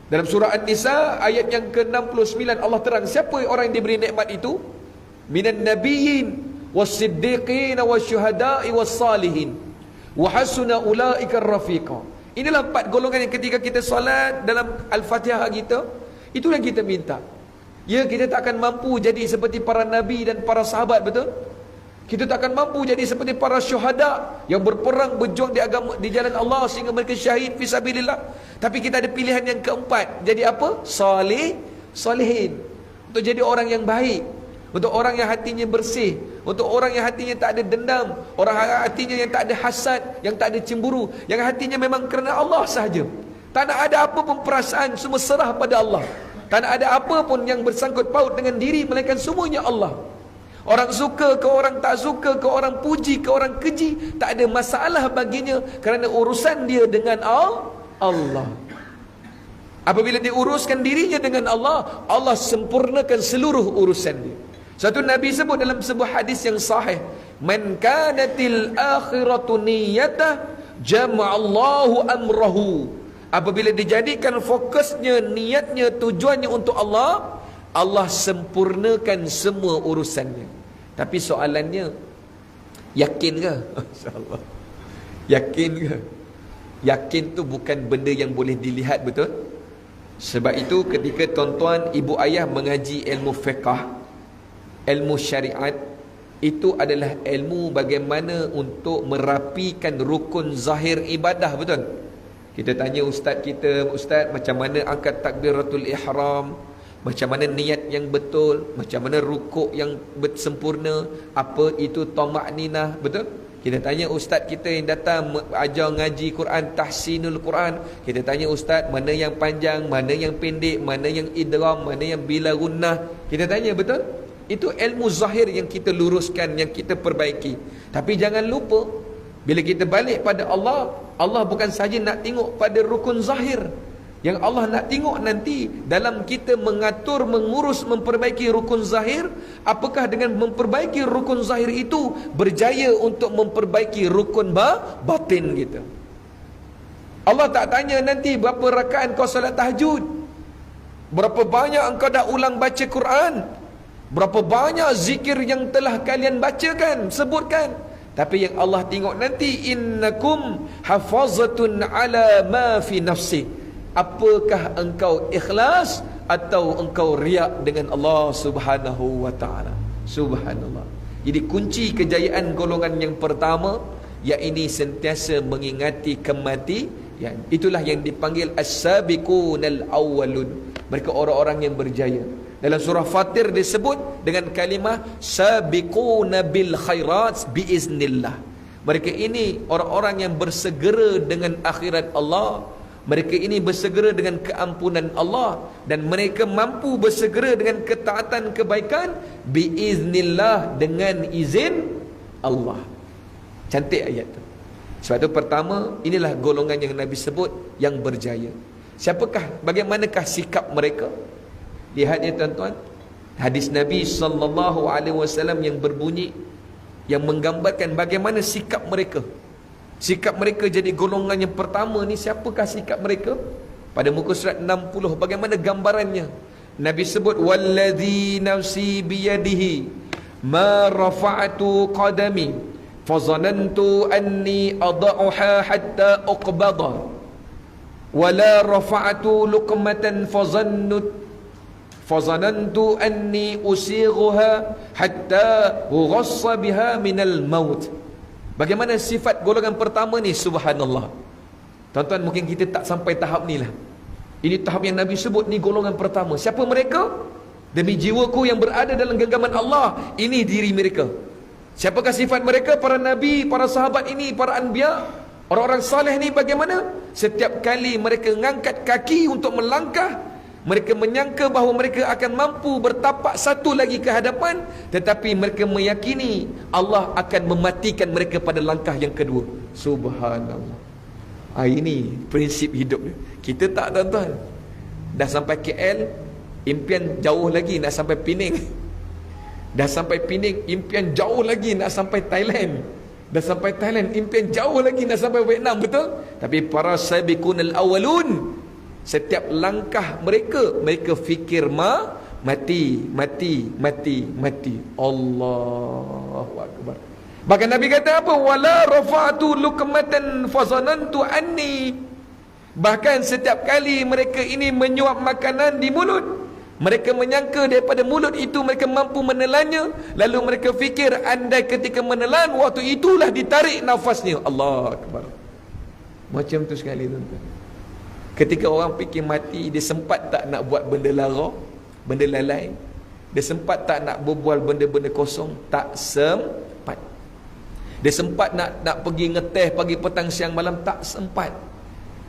Speaker 1: Dalam surah An-Nisa ayat yang ke-69 Allah terang siapa orang yang diberi nikmat itu? Minan nabiyyin was-siddiqin wasyuhada'i was-salihin wa hasuna ulaika rafiqa. Inilah 4 golongan yang ketika kita solat dalam Al-Fatihah kita, itulah yang kita minta. Ya, kita tak akan mampu jadi seperti para nabi dan para sahabat, betul? Kita tak akan mampu jadi seperti para syuhada yang berperang berjuang di agama, di jalan Allah sehingga mereka syahid fisabilillah. Tapi kita ada pilihan yang keempat. Jadi apa? Salihin. Untuk jadi orang yang baik, untuk orang yang hatinya bersih, untuk orang yang hatinya tak ada dendam, orang hatinya yang tak ada hasad, yang tak ada cemburu, yang hatinya memang kerana Allah sahaja. Tak nak ada apa pun perasaan, semua serah pada Allah. Tak nak ada apa pun yang bersangkut paut dengan diri, melainkan semuanya Allah. Orang suka ke orang tak suka, ke orang puji ke orang keji, tak ada masalah baginya, kerana urusan dia dengan Allah. Apabila dia uruskan dirinya dengan Allah, Allah sempurnakan seluruh urusan dia. Satu Nabi sebut dalam sebuah hadis yang sahih, man kanatil akhiratu niyyatah jama'allahu amrahu. Apabila dijadikan fokusnya, niatnya, tujuannya untuk Allah, Allah sempurnakan semua urusannya. Tapi soalannya, yakin ke? InsyaAllah. Yakin ke? Yakin tu bukan benda yang boleh dilihat, betul? Sebab itu ketika tuan-tuan ibu ayah mengaji ilmu fiqh, ilmu syariat, itu adalah ilmu bagaimana untuk merapikan rukun zahir ibadah, betul? Kita tanya ustaz kita, ustaz macam mana angkat takbiratul ihram, macam mana niat yang betul, macam mana rukuk yang sempurna, apa itu tama'ninah, betul? Kita tanya ustaz kita yang datang ajar ngaji Quran, tahsinul Quran, kita tanya ustaz mana yang panjang, mana yang pendek, mana yang idgham, mana yang bila gunnah, kita tanya, betul? Itu ilmu zahir yang kita luruskan, yang kita perbaiki. Tapi jangan lupa, bila kita balik pada Allah, Allah bukan saja nak tengok pada rukun zahir. Yang Allah nak tengok nanti dalam kita mengatur, mengurus, memperbaiki rukun zahir, apakah dengan memperbaiki rukun zahir itu berjaya untuk memperbaiki rukun batin kita. Allah tak tanya nanti berapa rakaat kau salat tahajud, berapa banyak engkau dah ulang baca Quran, berapa banyak zikir yang telah kalian bacakan, sebutkan. Tapi yang Allah tengok nanti, innakum hafazatun ala ma fi nafsi. Apakah engkau ikhlas atau engkau riak dengan Allah Subhanahu wa taala. Subhanallah. Jadi kunci kejayaan golongan yang pertama, iaitu sentiasa mengingati kematian. Itulah yang dipanggil as-sabiqunal awwalun. Mereka orang-orang yang berjaya. Dalam surah Fatir disebut dengan kalimah sabiquna bil khairat biiznillah. Mereka ini orang-orang yang bersegera dengan akhirat Allah. Mereka ini bersegera dengan keampunan Allah, dan mereka mampu bersegera dengan ketaatan kebaikan biiznillah, dengan izin Allah. Cantik ayat tu. Sebab tu pertama, inilah golongan yang Nabi sebut yang berjaya. Siapakah, bagaimanakah sikap mereka? Lihat ya tuan-tuan, hadis Nabi SAW yang berbunyi, yang menggambarkan bagaimana sikap mereka. Sikap mereka jadi golongan yang pertama ni, siapakah sikap mereka? Pada muka surat 60, bagaimana gambarannya? Nabi sebut, wallazi nafsi biyadihi ma rafa'tu qadami fazanantu anni ada'uha hatta uqbada wala rafa'tu luqmatan fazanantu anni usighuha hatta ughassa biha minal maut. Bagaimana sifat golongan pertama ni? Subhanallah. Tuan-tuan, mungkin kita tak sampai tahap ni lah. Ini tahap yang Nabi sebut ni golongan pertama. Siapa mereka? Demi jiwaku yang berada dalam genggaman Allah, ini diri mereka. Siapakah sifat mereka? Para Nabi, para sahabat ini, para anbiya, orang-orang saleh ni bagaimana? Setiap kali mereka mengangkat kaki untuk melangkah, mereka menyangka bahawa mereka akan mampu bertapak satu lagi ke hadapan, tetapi mereka meyakini Allah akan mematikan mereka pada langkah yang kedua. Subhanallah. Ini prinsip hidup dia. Kita tak, tuan-tuan. Dah sampai KL, impian jauh lagi nak sampai Penang. Dah sampai Penang, impian jauh lagi nak sampai Thailand. Dah sampai Thailand, impian jauh lagi nak sampai Vietnam, betul? Tapi para sabiqunal awwalun, setiap langkah mereka fikir mati. Allahu akbar. Bahkan Nabi kata apa? Wala rafa'tu luqmatan fazanantu anni. Bahkan setiap kali mereka ini menyuap makanan di mulut, mereka menyangka daripada mulut itu mereka mampu menelannya. Lalu mereka fikir andai ketika menelan, waktu itulah ditarik nafasnya. Allahu akbar. Macam tu sekali, tuan-tuan. Ketika orang fikir mati, dia sempat tak nak buat benda lara, benda lalai? Dia sempat tak nak berbual benda-benda kosong? Tak sempat. Dia sempat nak pergi ngeteh pagi, petang, siang, malam? Tak sempat.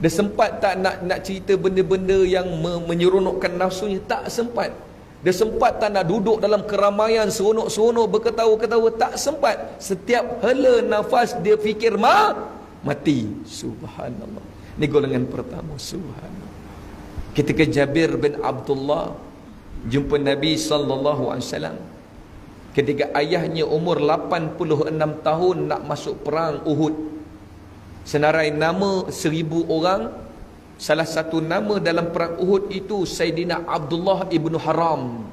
Speaker 1: Dia sempat tak nak cerita benda-benda yang menyeronokkan nafsunya? Tak sempat. Dia sempat tak nak duduk dalam keramaian seronok-seronok berketawa-ketawa? Tak sempat. Setiap hela nafas dia fikir mati. Subhanallah. Ini golongan pertama. Subhanallah. Ketika Jabir bin Abdullah jumpa Nabi SAW, ketika ayahnya umur 86 tahun nak masuk perang Uhud, senarai nama 1000 orang. Salah satu nama dalam perang Uhud itu Sayyidina Abdullah ibn Haram.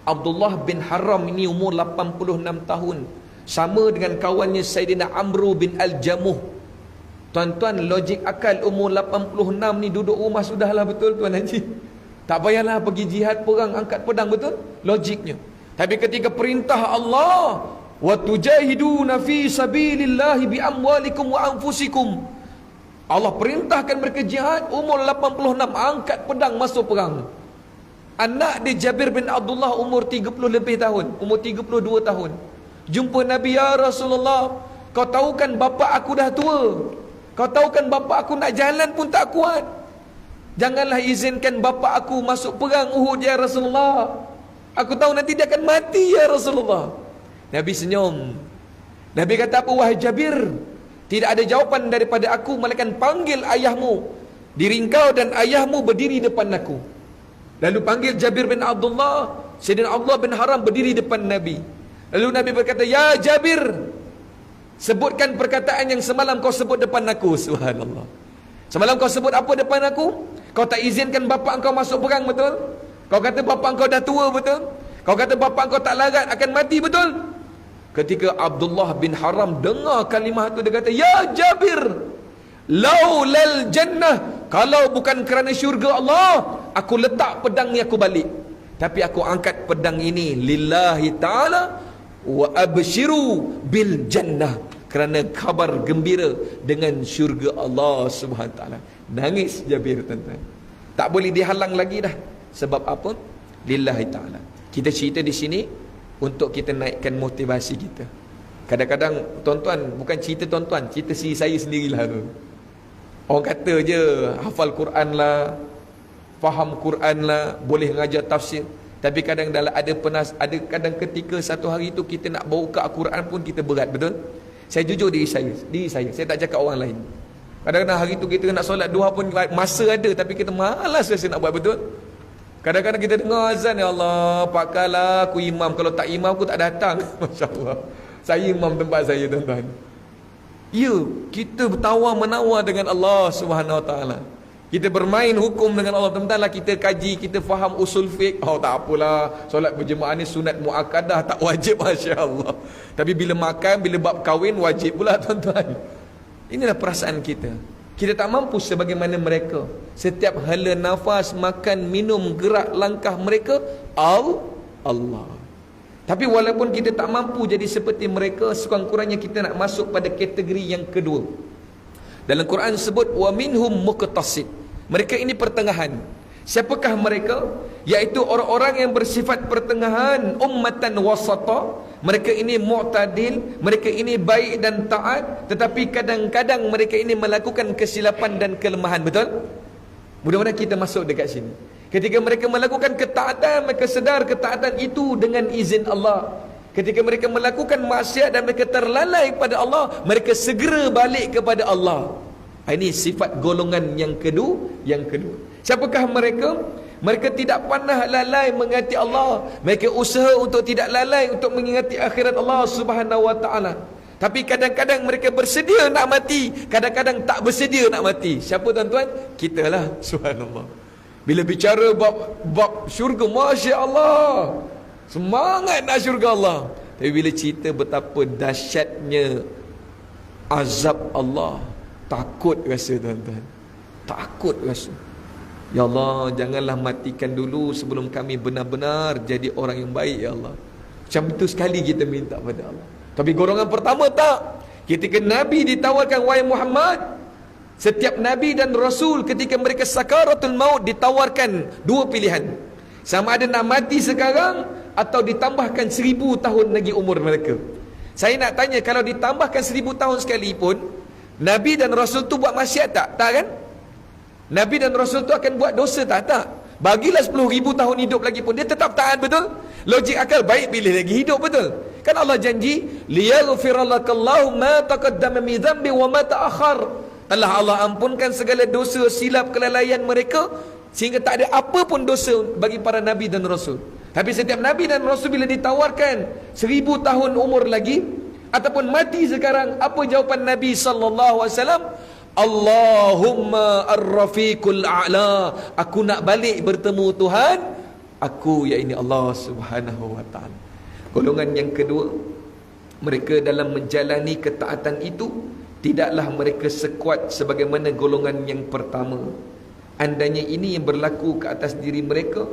Speaker 1: Abdullah bin Haram ini umur 86 tahun, sama dengan kawannya Sayyidina Amru bin Al-Jamuh. Tuan-tuan, logik akal, umur 86 ni duduk rumah sudahlah, betul Tuan Haji? Tak payahlah pergi jihad perang, angkat pedang, betul? Logiknya. Tapi ketika perintah Allah, wa tujahiduna fi sabilillahi bi amwalikum wa anfusikum, Allah perintahkan mereka jihad, umur 86, angkat pedang masuk perang. Anak dia Jabir bin Abdullah umur 30 lebih tahun, umur 32 tahun. Jumpa Nabi, ya Rasulullah, kau tahu kan bapa aku dah tua. Kau tahu kan bapa aku nak jalan pun tak kuat. Janganlah izinkan bapa aku masuk perang Uhud, ya Rasulullah. Aku tahu nanti dia akan mati ya Rasulullah. Nabi senyum. Nabi kata apa? Wahai Jabir, tidak ada jawapan daripada aku melainkan panggil ayahmu. Diri engkau dan ayahmu berdiri depan aku. Lalu panggil Jabir bin Abdullah. Sayyidina Abdullah bin Haram berdiri depan Nabi. Lalu Nabi berkata, ya Jabir, sebutkan perkataan yang semalam kau sebut depan aku. Subhanallah. Semalam kau sebut apa depan aku? Kau tak izinkan bapa engkau masuk perang, betul? Kau kata bapa engkau dah tua, betul? Kau kata bapa engkau tak larat akan mati, betul? Ketika Abdullah bin Haram dengar kalimah itu, dia kata, ya Jabir, laulal jannah, kalau bukan kerana syurga Allah, aku letak pedang ni aku balik. Tapi aku angkat pedang ini lillahi ta'ala wa abshiru bil jannah, kerana kabar gembira dengan syurga Allah Subhanahu wa taala. Nangis Jabir, tuan-tuan. Tak boleh dihalang lagi dah. Sebab apa? Lillahi ta'ala. Kita cerita di sini untuk kita naikkan motivasi kita. Kadang-kadang tuan-tuan, bukan cerita tuan-tuan, cerita saya sendirilah tu. Orang kata je hafal Quran lah, faham Quran lah, boleh mengajar tafsir. Tapi kadang ada kadang ketika satu hari tu kita nak bawa buka Al-Quran pun kita berat, betul? Saya jujur diri saya tak cakap orang lain. Kadang-kadang hari tu kita nak solat duha pun masa ada, tapi kita malas rasa nak buat, betul? Kadang-kadang kita dengar azan, ya Allah, pakailah aku imam, kalau tak imam aku tak datang. Masya Allah, saya imam tempat saya, tuan-tuan. Ya, kita bertawar-menawar dengan Allah Subhanahu wa taala. Kita bermain hukum dengan Allah. Teman-teman lah, kita kaji, kita faham usul fiqh. Oh, tak apalah, solat berjemaah ni sunat muakkadah, tak wajib, Masya Allah. Tapi bila makan, bila bab kahwin, wajib pula, tuan-tuan. Inilah perasaan kita. Kita tak mampu sebagaimana mereka. Setiap hala nafas, makan, minum, gerak, langkah mereka, Allah. Tapi walaupun kita tak mampu jadi seperti mereka, sekurang-kurangnya kita nak masuk pada kategori yang kedua. Dalam Quran sebut, wa minhum muqtasid. Mereka ini pertengahan. Siapakah mereka? Iaitu orang-orang yang bersifat pertengahan, ummatan wasata. Mereka ini mu'tadil, mereka ini baik dan taat, tetapi kadang-kadang mereka ini melakukan kesilapan dan kelemahan, betul? Mudah-mudahan kita masuk dekat sini. Ketika mereka melakukan ketaatan, mereka sedar ketaatan itu dengan izin Allah. Ketika mereka melakukan maksiat dan mereka terlalai pada Allah, mereka segera balik kepada Allah. Ini sifat golongan yang kedua. Siapakah mereka? Mereka tidak pernah lalai mengingati Allah. Mereka usaha untuk tidak lalai untuk mengingati akhirat Allah Subhanahu wa taala. Tapi kadang-kadang mereka bersedia nak mati, kadang-kadang tak bersedia nak mati. Siapa, tuan-tuan? Kitalah, subhanallah. Bila bicara bab syurga, Masya Allah, semangat nak syurga Allah. Tapi bila cerita betapa dahsyatnya azab Allah, takut rasa, tuan-tuan. Takut rasa. Ya Allah, janganlah matikan dulu sebelum kami benar-benar jadi orang yang baik, ya Allah. Macam itu sekali kita minta pada Allah. Tapi golongan pertama tak. Ketika Nabi ditawarkan, wahai Muhammad, setiap Nabi dan Rasul ketika mereka sakaratul maut ditawarkan dua pilihan. Sama ada nak mati sekarang atau ditambahkan 1000 tahun lagi umur mereka. Saya nak tanya, kalau ditambahkan 1000 tahun sekalipun, Nabi dan Rasul tu buat maksiat tak? Tak kan? Nabi dan Rasul tu akan buat dosa tak? Tak. Bagilah 10,000 tahun hidup lagi pun dia tetap taat, betul? Logik akal baik pilih lagi hidup, betul? Kan Allah janji, liyaghfiralakallahu ma taqaddama min dhanbi wa ma ta'akhkhar. Telah Allah ampunkan segala dosa, silap, kelalaian mereka, sehingga tak ada apa pun dosa bagi para Nabi dan Rasul. Tapi setiap Nabi dan Rasul bila ditawarkan 1000 tahun umur lagi ataupun mati sekarang, apa jawapan Nabi SAW? Allahumma ar-rafiqul a'la. Aku nak balik bertemu Tuhan aku, ya ini Allah Subhanahu wa ta'ala. Golongan yang kedua, mereka dalam menjalani ketaatan itu tidaklah mereka sekuat sebagaimana golongan yang pertama. Andainya ini yang berlaku ke atas diri mereka,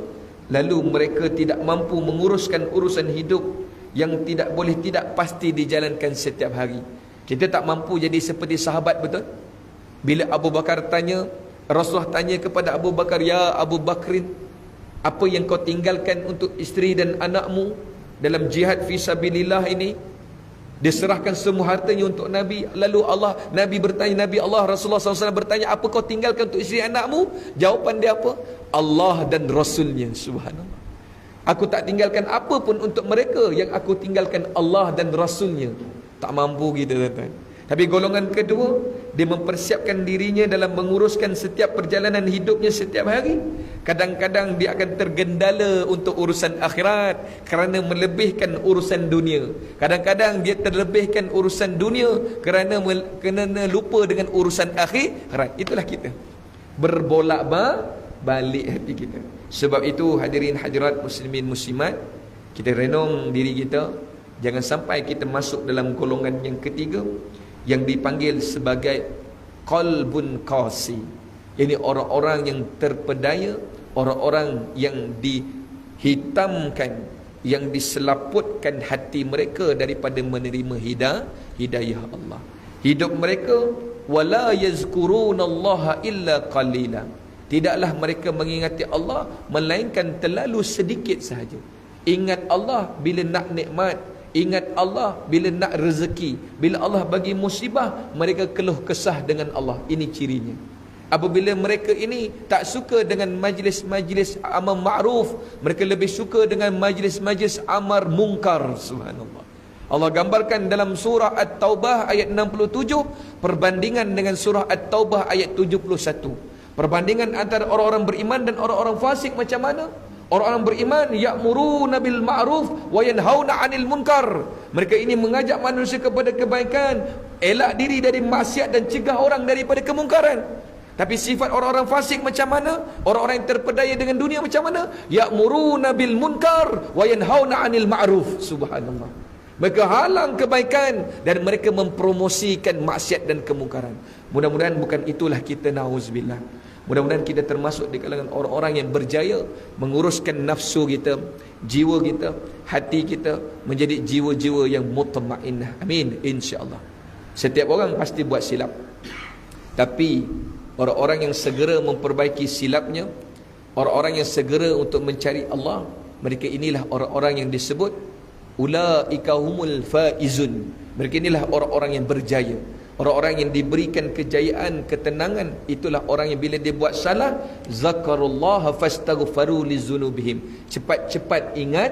Speaker 1: lalu mereka tidak mampu menguruskan urusan hidup yang tidak boleh tidak pasti dijalankan setiap hari. Kita tak mampu jadi seperti sahabat, betul? Bila Abu Bakar tanya, Rasulullah tanya kepada Abu Bakar, ya Abu Bakrin, apa yang kau tinggalkan untuk isteri dan anakmu dalam jihad fisabilillah ini? Diserahkan semua hartanya untuk Nabi. Lalu Nabi bertanya, Nabi Allah Rasulullah SAW bertanya, apa kau tinggalkan untuk isteri anakmu? Jawapan dia apa? Allah dan Rasulnya. Subhanallah. Aku tak tinggalkan apa pun untuk mereka, yang aku tinggalkan Allah dan Rasulnya. Tak mampu kita, tuan-tuan. Tapi golongan kedua, dia mempersiapkan dirinya dalam menguruskan setiap perjalanan hidupnya setiap hari. Kadang-kadang dia akan tergendala untuk urusan akhirat kerana melebihkan urusan dunia. Kadang-kadang dia terlebihkan urusan dunia kerana lupa dengan urusan akhirat. Itulah kita, berbolak-balik hati kita. Sebab itu hadirin hadirat muslimin muslimat, kita renung diri kita, jangan sampai kita masuk dalam golongan yang ketiga, yang dipanggil sebagai qalbun qasi. Ini orang-orang yang terpedaya, orang-orang yang dihitamkan, yang diselaputkan hati mereka daripada menerima hidayah Allah. Hidup mereka wala yazkurunallaha illa qalila. Tidaklah mereka mengingati Allah melainkan terlalu sedikit sahaja. Ingat Allah bila nak nikmat, ingat Allah bila nak rezeki. Bila Allah bagi musibah, mereka keluh kesah dengan Allah. Ini cirinya. Apabila mereka ini tak suka dengan majlis-majlis amar ma'ruf, mereka lebih suka dengan majlis-majlis amar mungkar. Subhanallah. Allah gambarkan dalam surah At-Taubah ayat 67 perbandingan dengan surah At-Taubah ayat 71. Perbandingan antara orang-orang beriman dan orang-orang fasik macam mana? Orang-orang beriman ya'muruna bil ma'ruf wa yanhauna 'anil munkar. Mereka ini mengajak manusia kepada kebaikan, elak diri dari maksiat dan cegah orang daripada kemungkaran. Tapi sifat orang-orang fasik macam mana? Orang-orang yang terpedaya dengan dunia macam mana? Ya'muruna bil munkar wa yanhauna 'anil ma'ruf. Subhanallah. Mereka halang kebaikan dan mereka mempromosikan maksiat dan kemungkaran. Mudah-mudahan bukan itulah kita, na'udzubillah. Mudah-mudahan kita termasuk di kalangan orang-orang yang berjaya menguruskan nafsu kita, jiwa kita, hati kita menjadi jiwa-jiwa yang mutmainnah. Amin, insya-Allah. Setiap orang pasti buat silap. Tapi orang-orang yang segera memperbaiki silapnya, orang-orang yang segera untuk mencari Allah, mereka inilah orang-orang yang disebut ulaika humul faizun. Mereka inilah orang-orang yang berjaya. Orang-orang yang diberikan kejayaan, ketenangan. Itulah orang yang bila dia buat salah, zakarullaha fastaghfaru lizunubihim. Cepat-cepat ingat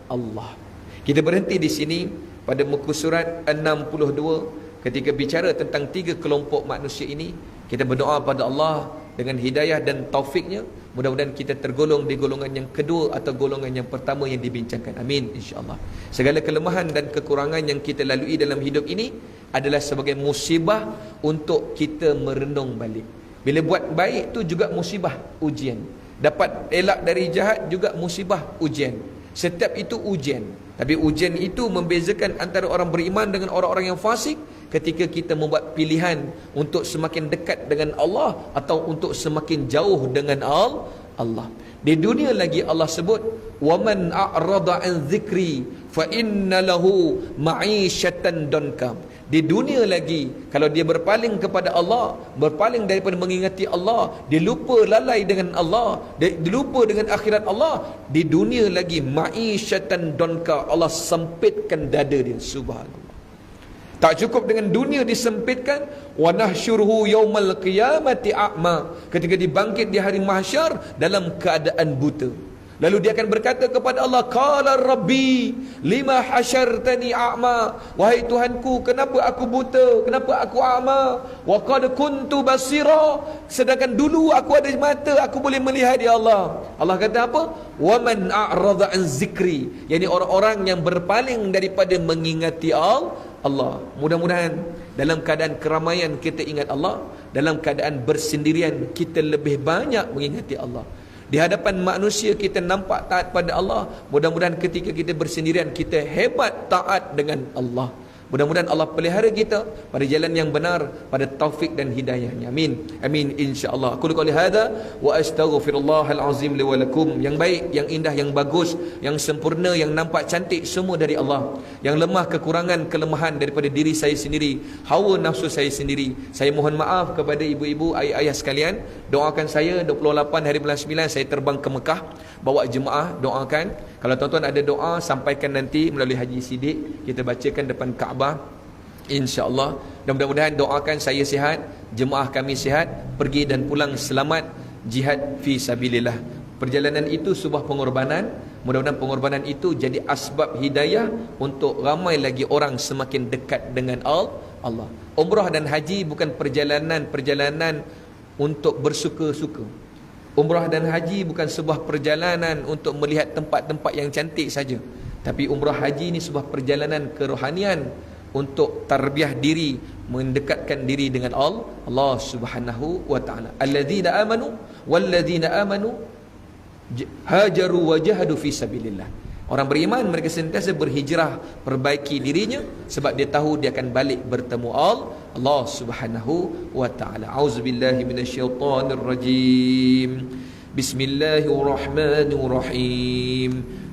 Speaker 1: Allah. Kita berhenti di sini pada muka surat 62. Ketika bicara tentang tiga kelompok manusia ini, kita berdoa pada Allah dengan hidayah dan taufiknya. Mudah-mudahan kita tergolong di golongan yang kedua atau golongan yang pertama yang dibincangkan. Amin, insya-Allah. Segala kelemahan dan kekurangan yang kita lalui dalam hidup ini adalah sebagai musibah untuk kita merenung balik. Bila buat baik tu juga musibah, ujian. Dapat elak dari jahat juga musibah, ujian. Setiap itu ujian. Tapi ujian itu membezakan antara orang beriman dengan orang-orang yang fasik ketika kita membuat pilihan untuk semakin dekat dengan Allah atau untuk semakin jauh dengan Allah. Di dunia lagi Allah sebut, "Waman a'rada an dzikri fa inna lahu ma'isyatan danka." Di dunia lagi, kalau dia berpaling kepada Allah, berpaling daripada mengingati Allah, dia lupa lalai dengan Allah, dia lupa dengan akhirat Allah, di dunia lagi ma'isyatan danka, Allah sempitkan dada dia. Subhanallah. Tak cukup dengan dunia disempitkan, wa nahsyuruhu yaumal qiyamati a'ma. Ketika dibangkit di hari mahsyar dalam keadaan buta. Lalu dia akan berkata kepada Allah, qala rabbi lima hasyartani a'ma. Wahai Tuhanku, kenapa aku buta? Kenapa aku a'ma? Wa qad kuntu basira. Sedangkan dulu aku ada mata, aku boleh melihat, ya Allah. Allah kata apa? Wa man a'rada an zikri. Yani orang-orang yang berpaling daripada mengingati Allah. Mudah-mudahan dalam keadaan keramaian kita ingat Allah, dalam keadaan bersendirian kita lebih banyak mengingati Allah. Di hadapan manusia kita nampak taat pada Allah. Mudah-mudahan ketika kita bersendirian kita hebat taat dengan Allah. Mudah-mudahan Allah pelihara kita pada jalan yang benar, pada taufik dan hidayahnya. Amin. Amin, insya-Allah. Aku qouli hadza wa astaghfirullahal azim li wa lakum. Yang baik, yang indah, yang bagus, yang sempurna, yang nampak cantik semua dari Allah. Yang lemah, kekurangan, kelemahan daripada diri saya sendiri, hawa nafsu saya sendiri. Saya mohon maaf kepada ibu-ibu, ayah-ayah sekalian. Doakan saya 28 hari bulan 9 saya terbang ke Mekah, bawa jemaah, doakan. Kalau tuan-tuan ada doa, sampaikan nanti melalui Haji Siddiq, kita bacakan depan Kaabah, insya-Allah. Dan mudah-mudahan doakan saya sihat, jemaah kami sihat, pergi dan pulang selamat, jihad fi sabilillah. Perjalanan itu sebuah pengorbanan, Mudah-mudahan pengorbanan itu jadi asbab hidayah untuk ramai lagi orang semakin dekat dengan Allah. Umrah dan haji bukan perjalanan untuk bersuka-suka. Umrah dan haji bukan sebuah perjalanan untuk melihat tempat-tempat yang cantik saja. Tapi umrah haji ni sebuah perjalanan kerohanian untuk tarbiyah diri, mendekatkan diri dengan Allah Subhanahu wa taala. Alladzina amanu walladzina amanu hajaru wa jahadu fi sabilillah. Orang beriman mereka sentiasa berhijrah, perbaiki dirinya sebab dia tahu dia akan balik bertemu Allah Subhanahu wa taala. Auzubillahi minasyaitonir rajim. Bismillahirrahmanirrahim.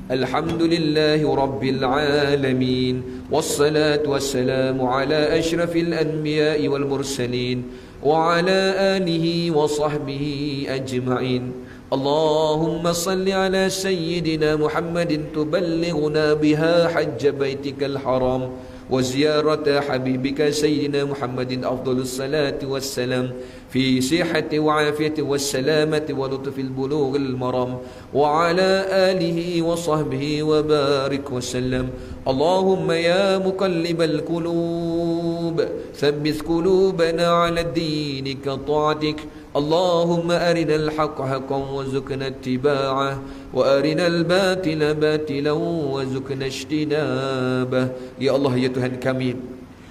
Speaker 1: Alhamdulillahi rabbil alamin. Wassalatu wassalamu ala asyrafil anbiya'i wal mursalin wa ala alihi wa sahbihi ajma'in. Allahumma salli ala sayyidina Muhammadin tuballighuna biha hajja baitikal haram wa ziyarata habibika sayyidina Muhammadin afdalus salati wassalam في صحة وعافية والسلامة ولطف البلوغ المرام وعلى آله وصحبه وبارك وسلم. اللهم يا مقلب القلوب ثبت قلوبنا على دينك طاعتك. اللهم أرنا الحق حقا وارزقنا اتباعه وأرنا الباطل باطلا وارزقنا اجتنابه. Ya Allah, ya Tuhan kami,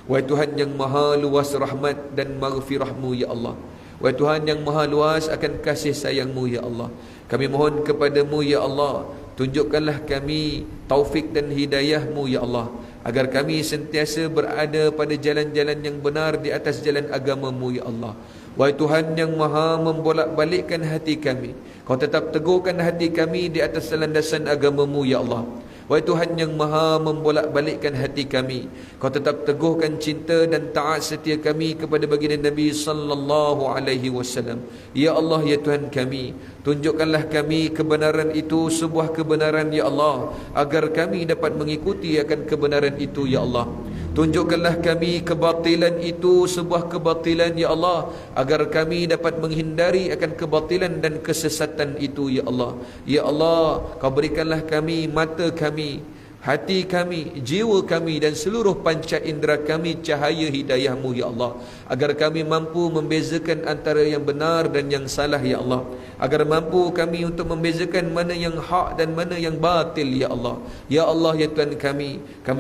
Speaker 1: wahai Tuhan yang maha luas rahmat dan maghfirah-Mu ya Allah, wahai Tuhan yang maha luas akan kasih sayang-Mu ya Allah, kami mohon kepada-Mu ya Allah, tunjukkanlah kami taufik dan hidayah-Mu ya Allah, agar kami sentiasa berada pada jalan-jalan yang benar di atas jalan agama-Mu ya Allah. Wahai Tuhan yang maha membolak-balikkan hati kami, Kau tetap teguhkan hati kami di atas landasan agama-Mu ya Allah. Wahai Tuhan yang maha membolak-balikkan hati kami, Kau tetap teguhkan cinta dan taat setia kami kepada baginda Nabi sallallahu alaihi wasallam. Ya Allah, ya Tuhan kami, tunjukkanlah kami kebenaran itu sebuah kebenaran ya Allah, agar kami dapat mengikuti akan kebenaran itu ya Allah. Tunjukkanlah kami kebatilan itu sebuah kebatilan ya Allah, agar kami dapat menghindari akan kebatilan dan kesesatan itu ya Allah. Ya Allah, Kau berikanlah kami mata kami, hati kami, jiwa kami dan seluruh panca indera kami cahaya hidayah-Mu ya Allah, agar kami mampu membezakan antara yang benar dan yang salah ya Allah, agar mampu kami untuk membezakan mana yang hak dan mana yang batil ya Allah. Ya Allah, ya Tuhan kami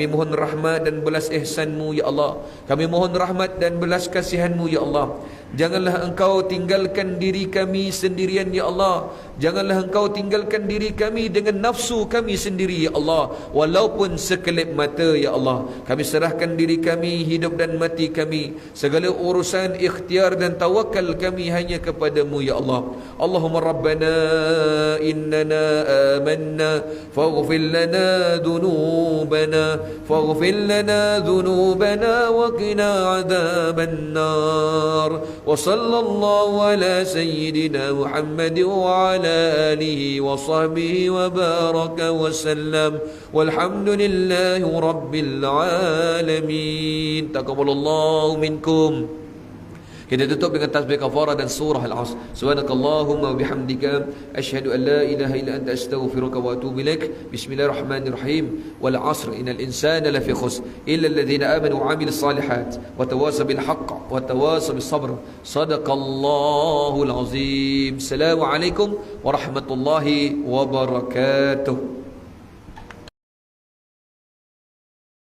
Speaker 1: mohon rahmat dan belas ihsan-Mu ya Allah, kami mohon rahmat dan belas kasihan-Mu ya Allah. Janganlah Engkau tinggalkan diri kami sendirian ya Allah. Janganlah Engkau tinggalkan diri kami dengan nafsu kami sendiri ya Allah, walaupun sekelip mata ya Allah. Kami serahkan diri kami, hidup dan mati kami, segala urusan, ikhtiar dan tawakal kami hanya kepada-Mu ya Allah. Allahumma rabbana innana amanna faghfir lana dhunubana wa qina adzaban nar. Wa sallallahu ala sayyidina Muhammad wa ala alihi wa sahbihi wa baraka wa sallam. Walhamdulillahi rabbil alamin. Taqabbalallahu minkum. Kita tutup dengan tasbih kafarah dan surah Al-Asr. Subhanakallahumma wa bihamdika asyhadu an la ilaha illa anta astaghfiruka wa atubu ilaik. Bismillahirrahmanirrahim. Wal 'asr innal insana lafi khusr illa alladhina amanu wa 'amilus salihat wa tawasaw bil haqq wa tawasaw bis sabr. Shadaqallahul azim. Assalamualaikum warahmatullahi wabarakatuh.